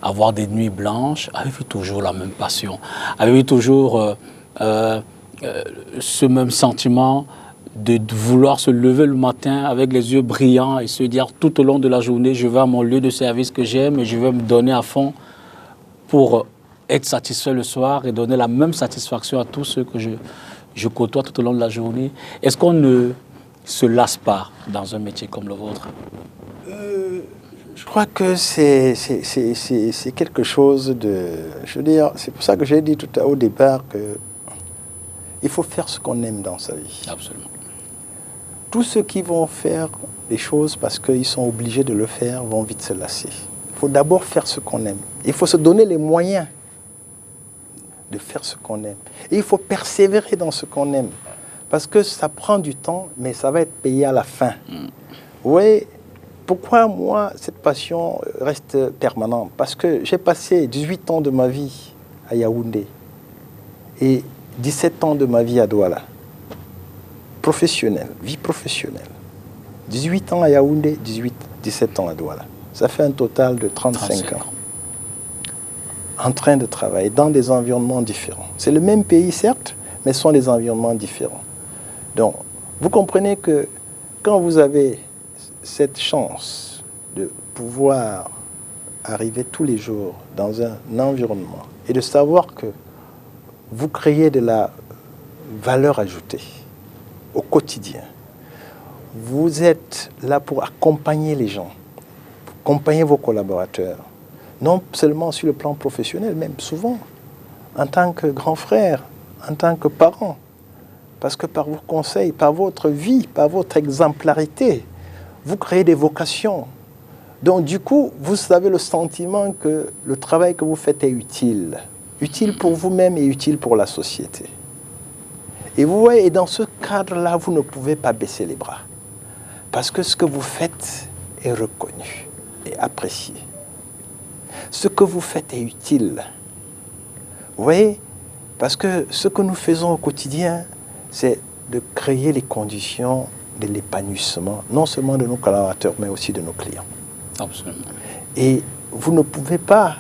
avoir des nuits blanches, avez-vous toujours la même passion? Avez-vous toujours ce même sentiment de vouloir se lever le matin avec les yeux brillants et se dire tout au long de la journée, je vais à mon lieu de service que j'aime et je vais me donner à fond pour être satisfait le soir et donner la même satisfaction à tous ceux que je côtoie tout au long de la journée. Est-ce qu'on ne se lasse pas dans un métier comme le vôtre? Je crois que c'est quelque chose de... Je veux dire, c'est pour ça que j'ai dit au départ qu'il faut faire ce qu'on aime dans sa vie. Absolument. Tous ceux qui vont faire les choses parce qu'ils sont obligés de le faire vont vite se lasser. Il faut d'abord faire ce qu'on aime. Il faut se donner les moyens de faire ce qu'on aime. Et il faut persévérer dans ce qu'on aime. Parce que ça prend du temps, mais ça va être payé à la fin. Vous voyez, pourquoi moi, cette passion reste permanente? Parce que j'ai passé 18 ans de ma vie à Yaoundé et 17 ans de ma vie à Douala. Professionnelle, vie professionnelle. 18 ans à Yaoundé, 17 ans à Douala. Ça fait un total de 35 ans. En train de travailler dans des environnements différents. C'est le même pays, certes, mais ce sont des environnements différents. Donc, vous comprenez que quand vous avez cette chance de pouvoir arriver tous les jours dans un environnement et de savoir que vous créez de la valeur ajoutée au quotidien, vous êtes là pour accompagner les gens, accompagner vos collaborateurs, non seulement sur le plan professionnel, même souvent en tant que grand frère, en tant que parent, parce que par vos conseils, par votre vie, par votre exemplarité, vous créez des vocations. Donc du coup, vous avez le sentiment que le travail que vous faites est utile. Utile pour vous-même et utile pour la société. Et vous voyez, et dans ce cadre-là, vous ne pouvez pas baisser les bras. Parce que ce que vous faites est reconnu et apprécié. Ce que vous faites est utile. Vous voyez, parce que ce que nous faisons au quotidien, c'est de créer les conditions de l'épanouissement, non seulement de nos collaborateurs, mais aussi de nos clients. Absolument. Et vous ne pouvez pas,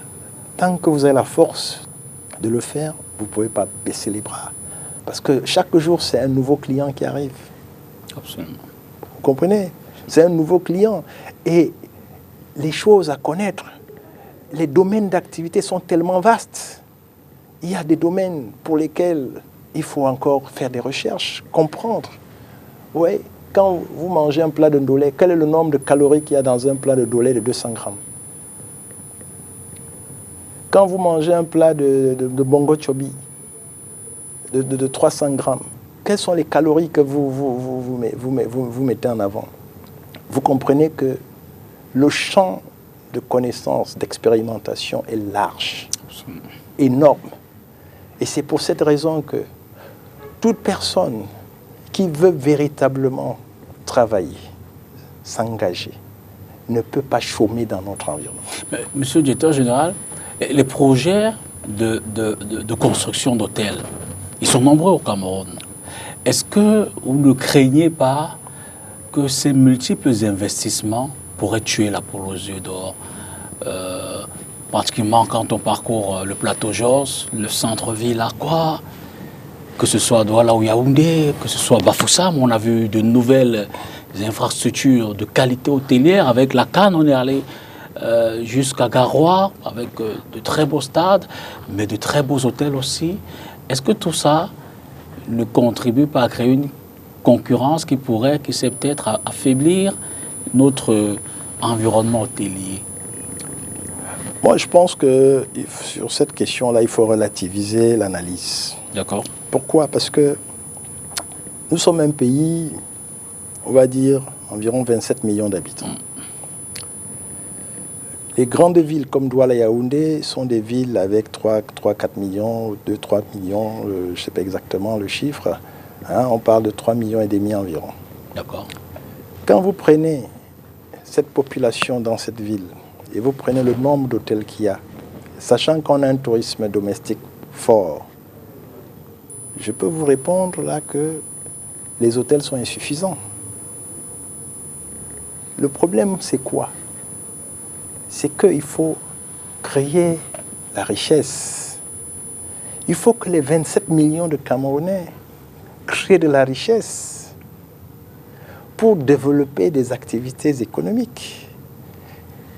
tant que vous avez la force de le faire, vous ne pouvez pas baisser les bras. Parce que chaque jour, c'est un nouveau client qui arrive. Absolument. Vous comprenez? C'est un nouveau client. Et les choses à connaître, les domaines d'activité sont tellement vastes. Il y a des domaines pour lesquels il faut encore faire des recherches, comprendre. Oui, quand vous mangez un plat de ndolé, quel est le nombre de calories qu'il y a dans un plat de ndolé de 200 grammes? Quand vous mangez un plat de bongo chobi de 300 grammes, quelles sont les calories que vous mettez en avant? Vous comprenez que le champ de connaissances, d'expérimentation est large, énorme. Et c'est pour cette raison que toute personne qui veut véritablement travailler, s'engager, ne peut pas chômer dans notre environnement. Monsieur le directeur général, les projets de construction d'hôtels, ils sont nombreux au Cameroun. Est-ce que vous ne craignez pas que ces multiples investissements pourraient tuer la poule aux yeux d'or, particulièrement quand on parcourt le plateau Jos, le centre-ville à quoi, que ce soit Douala ou Yaoundé, que ce soit Bafoussam, on a vu de nouvelles infrastructures de qualité hôtelière. Avec la Cannes, on est allé jusqu'à Garoua, avec de très beaux stades, mais de très beaux hôtels aussi. Est-ce que tout ça ne contribue pas à créer une concurrence qui sait peut-être affaiblir notre environnement hôtelier? Moi, je pense que sur cette question-là, il faut relativiser l'analyse. D'accord. Pourquoi? Parce que nous sommes un pays, on va dire, environ 27 millions d'habitants. Les grandes villes comme Douala et Yaoundé sont des villes avec 3-4 millions, 2-3 millions, je ne sais pas exactement le chiffre. Hein, on parle de 3,5 millions environ. D'accord. Quand vous prenez cette population dans cette ville et vous prenez le nombre d'hôtels qu'il y a, sachant qu'on a un tourisme domestique fort, je peux vous répondre là que les hôtels sont insuffisants. Le problème, c'est quoi? C'est qu'il faut créer la richesse. Il faut que les 27 millions de Camerounais créent de la richesse pour développer des activités économiques.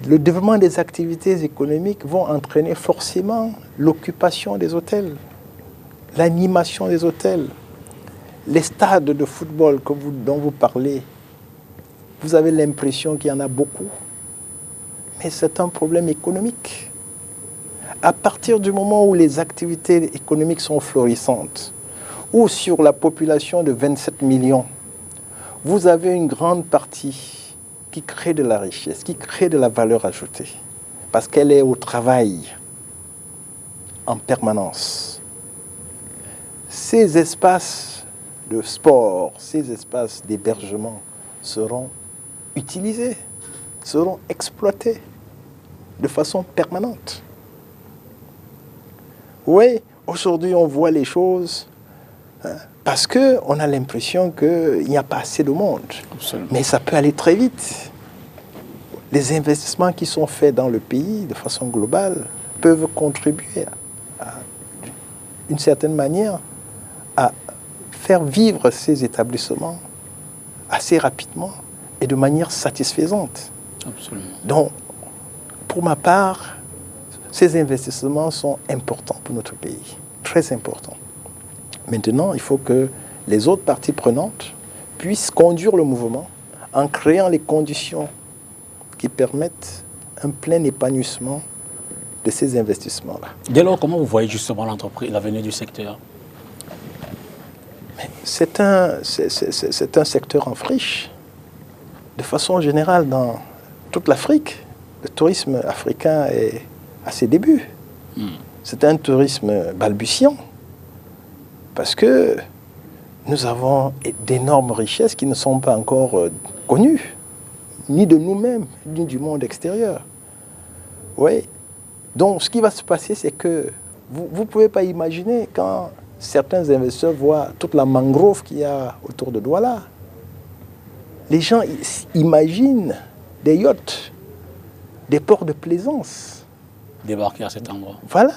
le développement des activités économiques vont entraîner forcément l'occupation des hôtels, l'animation des hôtels, les stades de football dont vous parlez. Vous avez l'impression qu'il y en a beaucoup, mais c'est un problème économique. À partir du moment où les activités économiques sont florissantes, ou sur la population de 27 millions, vous avez une grande partie qui crée de la richesse, qui crée de la valeur ajoutée, parce qu'elle est au travail en permanence. Ces espaces de sport, ces espaces d'hébergement seront utilisés, seront exploités de façon permanente. Oui, aujourd'hui on voit les choses parce qu'on a l'impression qu'il n'y a pas assez de monde. Absolument. Mais ça peut aller très vite. Les investissements qui sont faits dans le pays de façon globale peuvent contribuer d'une certaine manière à faire vivre ces établissements assez rapidement et de manière satisfaisante. Absolument. Donc, pour ma part, ces investissements sont importants pour notre pays, très importants. Maintenant, il faut que les autres parties prenantes puissent conduire le mouvement en créant les conditions qui permettent un plein épanouissement de ces investissements-là. Dès lors, comment vous voyez justement l'entreprise, l'avenir du secteur? C'est un secteur en friche. De façon générale, dans toute l'Afrique, le tourisme africain est à ses débuts. C'est un tourisme balbutiant parce que nous avons d'énormes richesses qui ne sont pas encore connues, ni de nous-mêmes, ni du monde extérieur. Oui. Donc, ce qui va se passer, c'est que vous ne pouvez pas imaginer quand certains investisseurs voient toute la mangrove qu'il y a autour de Douala. Les gens imaginent des yachts, des ports de plaisance. Débarquer à cet endroit. Voilà.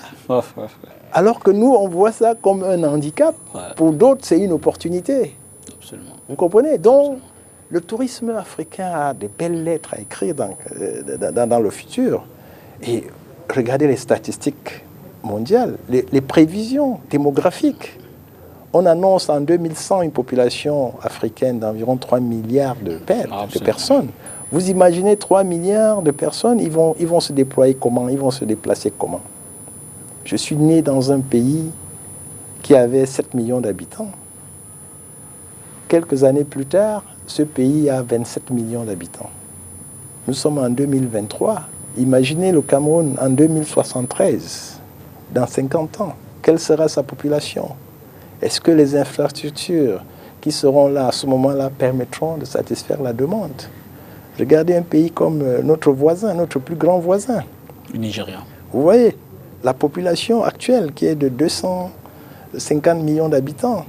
Alors que nous, on voit ça comme un handicap. Ouais. Pour d'autres, c'est une opportunité. Absolument. Vous comprenez? Donc, le tourisme africain a des belles lettres à écrire dans le futur. Et regardez les statistiques mondiales, les prévisions démographiques. On annonce en 2100 une population africaine d'environ 3 milliards de personnes. Vous imaginez 3 milliards de personnes, ils vont se déployer comment? Ils vont se déplacer comment? Je suis né dans un pays qui avait 7 millions d'habitants. Quelques années plus tard, ce pays a 27 millions d'habitants. Nous sommes en 2023. Imaginez le Cameroun en 2073, dans 50 ans. Quelle sera sa population? Est-ce que les infrastructures qui seront là à ce moment-là permettront de satisfaire la demande? Regardez un pays comme notre voisin, notre plus grand voisin. Le Nigeria. Vous voyez, la population actuelle qui est de 250 millions d'habitants,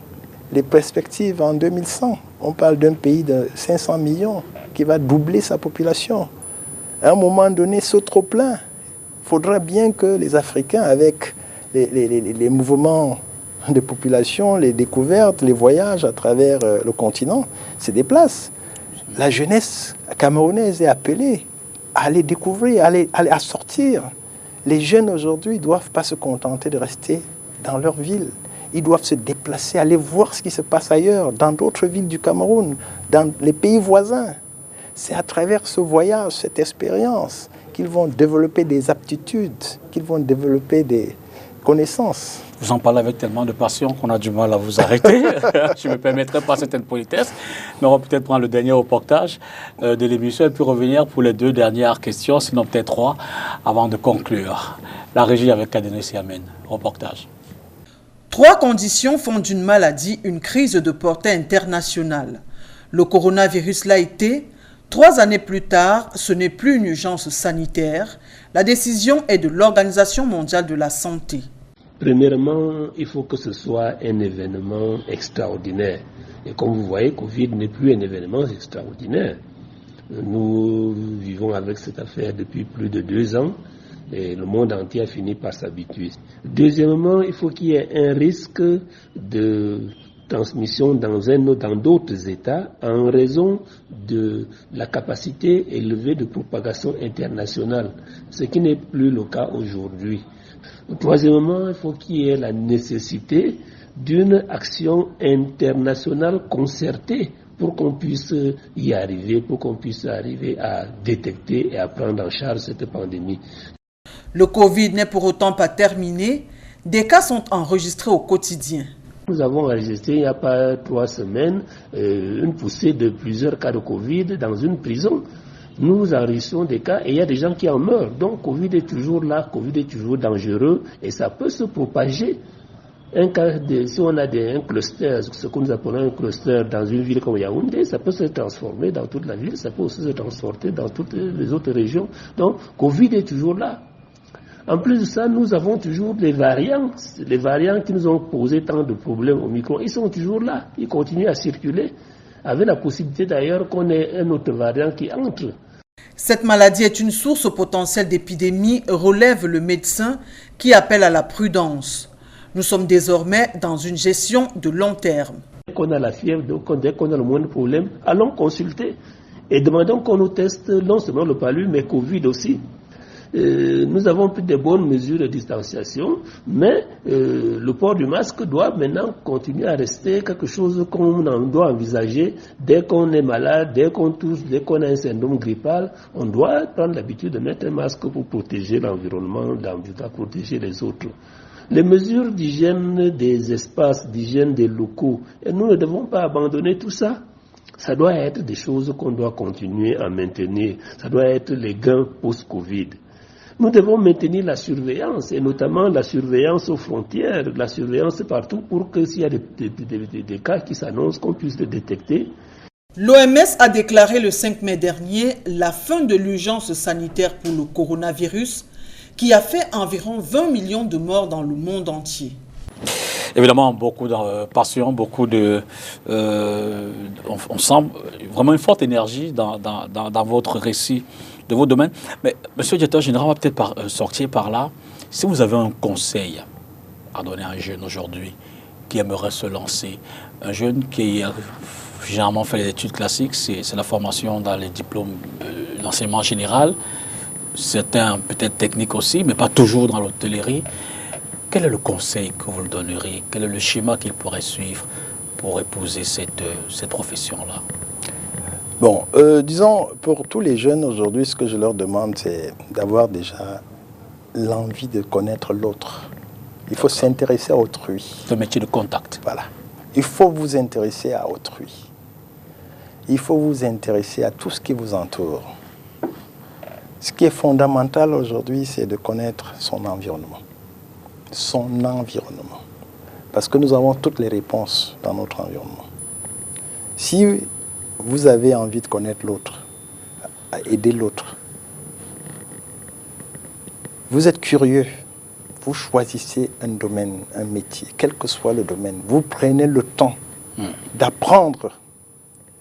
les perspectives en 2100, on parle d'un pays de 500 millions qui va doubler sa population. À un moment donné, ce trop-plein, il faudra bien que les Africains, avec les mouvements de population, les découvertes, les voyages à travers le continent, se déplacent. La jeunesse camerounaise est appelée à aller découvrir, à sortir. Les jeunes aujourd'hui ne doivent pas se contenter de rester dans leur ville. Ils doivent se déplacer, aller voir ce qui se passe ailleurs, dans d'autres villes du Cameroun, dans les pays voisins. C'est à travers ce voyage, cette expérience, qu'ils vont développer des aptitudes, qu'ils vont développer des connaissances. Vous en parlez avec tellement de passion qu'on a du mal à vous arrêter. Je ne me permettrai pas certaines politesses, mais on va peut-être prendre le dernier reportage de l'émission et puis revenir pour les 2 dernières questions, sinon peut-être 3, avant de conclure. La régie avec Adené Siamen. Reportage. 3 conditions font d'une maladie une crise de portée internationale. Le coronavirus l'a été. 3 années plus tard, ce n'est plus une urgence sanitaire. La décision est de l'Organisation mondiale de la santé. Premièrement, il faut que ce soit un événement extraordinaire. Et comme vous voyez, Covid n'est plus un événement extraordinaire. Nous vivons avec cette affaire depuis plus de 2 ans et le monde entier a fini par s'habituer. Deuxièmement, il faut qu'il y ait un risque de transmission dans d'autres États en raison de la capacité élevée de propagation internationale, ce qui n'est plus le cas aujourd'hui. Troisièmement, il faut qu'il y ait la nécessité d'une action internationale concertée pour qu'on puisse y arriver, pour qu'on puisse arriver à détecter et à prendre en charge cette pandémie. Le Covid n'est pour autant pas terminé. Des cas sont enregistrés au quotidien. Nous avons enregistré il n'y a pas 3 semaines une poussée de plusieurs cas de Covid dans une prison. Nous enregistrons des cas et il y a des gens qui en meurent. Donc Covid est toujours là, Covid est toujours dangereux et ça peut se propager. Si on a un cluster, ce que nous appelons un cluster dans une ville comme Yaoundé, ça peut se transformer dans toute la ville, ça peut aussi se transporter dans toutes les autres régions. Donc Covid est toujours là. En plus de ça, nous avons toujours les variants qui nous ont posé tant de problèmes au micro. Ils sont toujours là, ils continuent à circuler, avec la possibilité d'ailleurs qu'on ait un autre variant qui entre. Cette maladie est une source potentielle d'épidémie, relève le médecin qui appelle à la prudence. Nous sommes désormais dans une gestion de long terme. Dès qu'on a la fièvre, dès qu'on a le moindre problème, allons consulter et demandons qu'on nous teste non seulement le palu, mais Covid aussi. Nous avons pris de bonnes mesures de distanciation, mais le port du masque doit maintenant continuer à rester quelque chose qu'on doit envisager. Dès qu'on est malade, dès qu'on tousse, dès qu'on a un syndrome grippal, on doit prendre l'habitude de mettre un masque pour protéger l'environnement, pour protéger les autres. Les mesures d'hygiène des espaces, d'hygiène des locaux, et nous ne devons pas abandonner tout ça. Ça doit être des choses qu'on doit continuer à maintenir. Ça doit être les gains post-Covid. Nous devons maintenir la surveillance, et notamment la surveillance aux frontières, la surveillance partout pour que s'il y a des cas qui s'annoncent, qu'on puisse les détecter. L'OMS a déclaré le 5 mai dernier la fin de l'urgence sanitaire pour le coronavirus, qui a fait environ 20 millions de morts dans le monde entier. Évidemment, beaucoup de passion, beaucoup de... on sent vraiment une forte énergie dans votre récit de vos domaines. Mais, monsieur le directeur général, on va peut-être sortir par là. Si vous avez un conseil à donner à un jeune aujourd'hui qui aimerait se lancer, un jeune qui a généralement fait les études classiques, c'est la formation dans les diplômes d'enseignement général, certains peut-être techniques aussi, mais pas toujours dans l'hôtellerie. Quel est le conseil que vous lui donneriez? Quel est le schéma qu'il pourrait suivre pour épouser cette profession-là? Bon, disons, pour tous les jeunes aujourd'hui, ce que je leur demande, c'est d'avoir déjà l'envie de connaître l'autre. Il faut s'intéresser à autrui. C'est un métier de contact. Voilà. Il faut vous intéresser à autrui. Il faut vous intéresser à tout ce qui vous entoure. Ce qui est fondamental aujourd'hui, c'est de connaître son environnement. Son environnement. Parce que nous avons toutes les réponses dans notre environnement. Si vous avez envie de connaître l'autre, à aider l'autre, vous êtes curieux, vous choisissez un domaine, un métier, quel que soit le domaine, vous prenez le temps d'apprendre,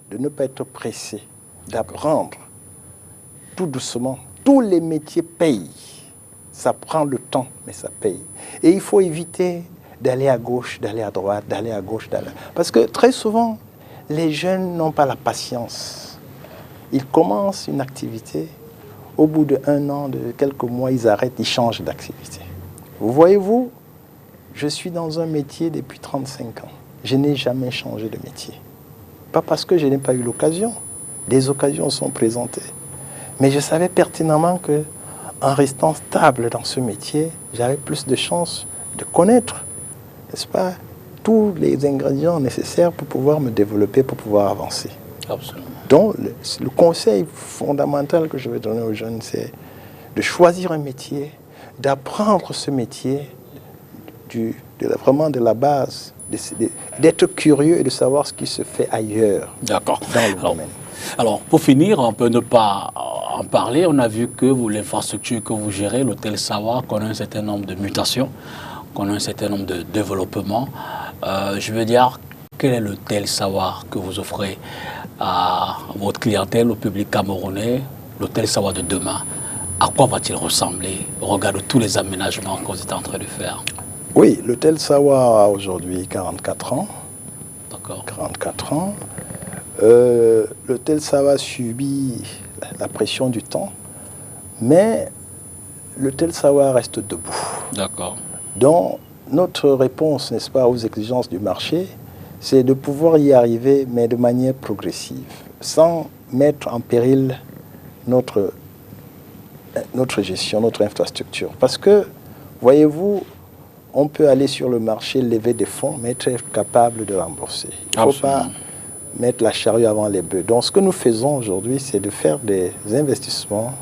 de ne pas être pressé, d'apprendre tout doucement. Tous les métiers payent. Ça prend le temps, mais ça paye. Et il faut éviter d'aller à gauche, d'aller à droite, d'aller à gauche, d'aller... Parce que très souvent, les jeunes n'ont pas la patience. Ils commencent une activité, au bout d'1 an, de quelques mois, ils arrêtent, ils changent d'activité. Vous voyez-vous, je suis dans un métier depuis 35 ans. Je n'ai jamais changé de métier. Pas parce que je n'ai pas eu l'occasion. Des occasions sont présentées. Mais je savais pertinemment que en restant stable dans ce métier, j'avais plus de chances de connaître, n'est-ce pas, tous les ingrédients nécessaires pour pouvoir me développer, pour pouvoir avancer. Absolument. Donc, le conseil fondamental que je vais donner aux jeunes, c'est de choisir un métier, d'apprendre ce métier, vraiment de la base, d'être curieux et de savoir ce qui se fait ailleurs. D'accord. Dans le domaine. Alors, pour finir, on peut ne pas en parler. On a vu que l'infrastructure que vous gérez, l'hôtel Sawa, connaît un certain nombre de mutations, connaît un certain nombre de développements. Je veux dire, quel est l'hôtel Sawa que vous offrez à votre clientèle, au public camerounais, l'hôtel Sawa de demain? À quoi va-t-il ressembler au regard de tous les aménagements que vous êtes en train de faire? Oui, l'hôtel Sawa a aujourd'hui 44 ans. 44 ans. L'hôtel Sava subit la pression du temps, mais l'hôtel Sava reste debout. D'accord. Donc, notre réponse, n'est-ce pas, aux exigences du marché, c'est de pouvoir y arriver, mais de manière progressive, sans mettre en péril notre gestion, notre infrastructure. Parce que, voyez-vous, on peut aller sur le marché, lever des fonds, mais être capable de rembourser. Il ne faut pas mettre la charrue avant les bœufs. Donc, ce que nous faisons aujourd'hui, c'est de faire des investissements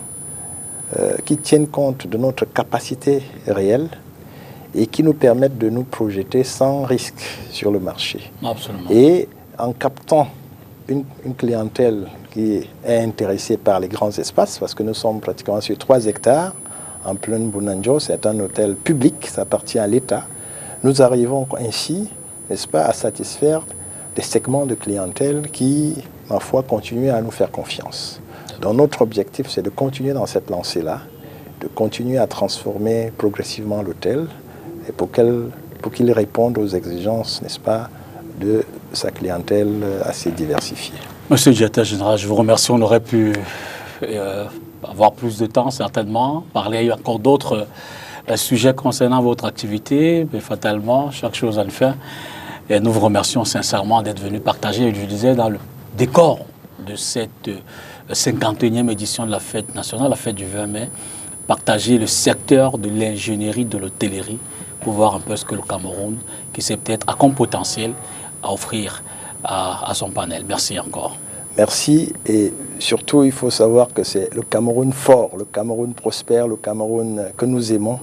qui tiennent compte de notre capacité réelle et qui nous permettent de nous projeter sans risque sur le marché. Absolument. Et en captant une clientèle qui est intéressée par les grands espaces, parce que nous sommes pratiquement sur 3 hectares, en plein Bounanjo, c'est un hôtel public, ça appartient à l'État. Nous arrivons ainsi, n'est-ce pas, à satisfaire des segments de clientèle qui, ma foi, continuent à nous faire confiance. Donc notre objectif, c'est de continuer dans cette lancée-là, de continuer à transformer progressivement l'hôtel, et pour qu'il réponde aux exigences, n'est-ce pas, de sa clientèle assez diversifiée. Monsieur le directeur général, je vous remercie. On aurait pu avoir plus de temps, certainement, parler encore d'autres sujets concernant votre activité, mais fatalement, chaque chose a une fin. Et nous vous remercions sincèrement d'être venu partager, je disais, dans le décor de cette 51e édition de la fête nationale, la fête du 20 mai, partager le secteur de l'ingénierie, de l'hôtellerie, pour voir un peu ce que le Cameroun, qui sait peut-être à comme potentiel, à offrir à son panel. Merci encore. Merci, et surtout il faut savoir que c'est le Cameroun fort, le Cameroun prospère, le Cameroun que nous aimons,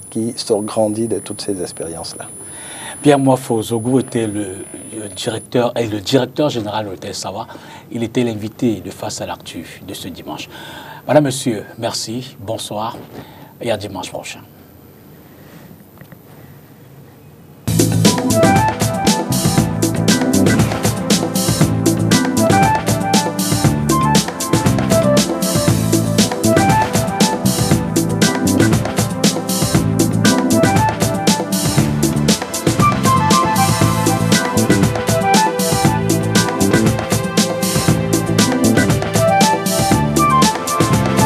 qui sort grandi de toutes ces expériences-là. Pierre Mwafo Zogou était le directeur général de l'hôtel Sava. Il était l'invité de Face à l'actu de ce dimanche. Madame, monsieur, merci, bonsoir et à dimanche prochain.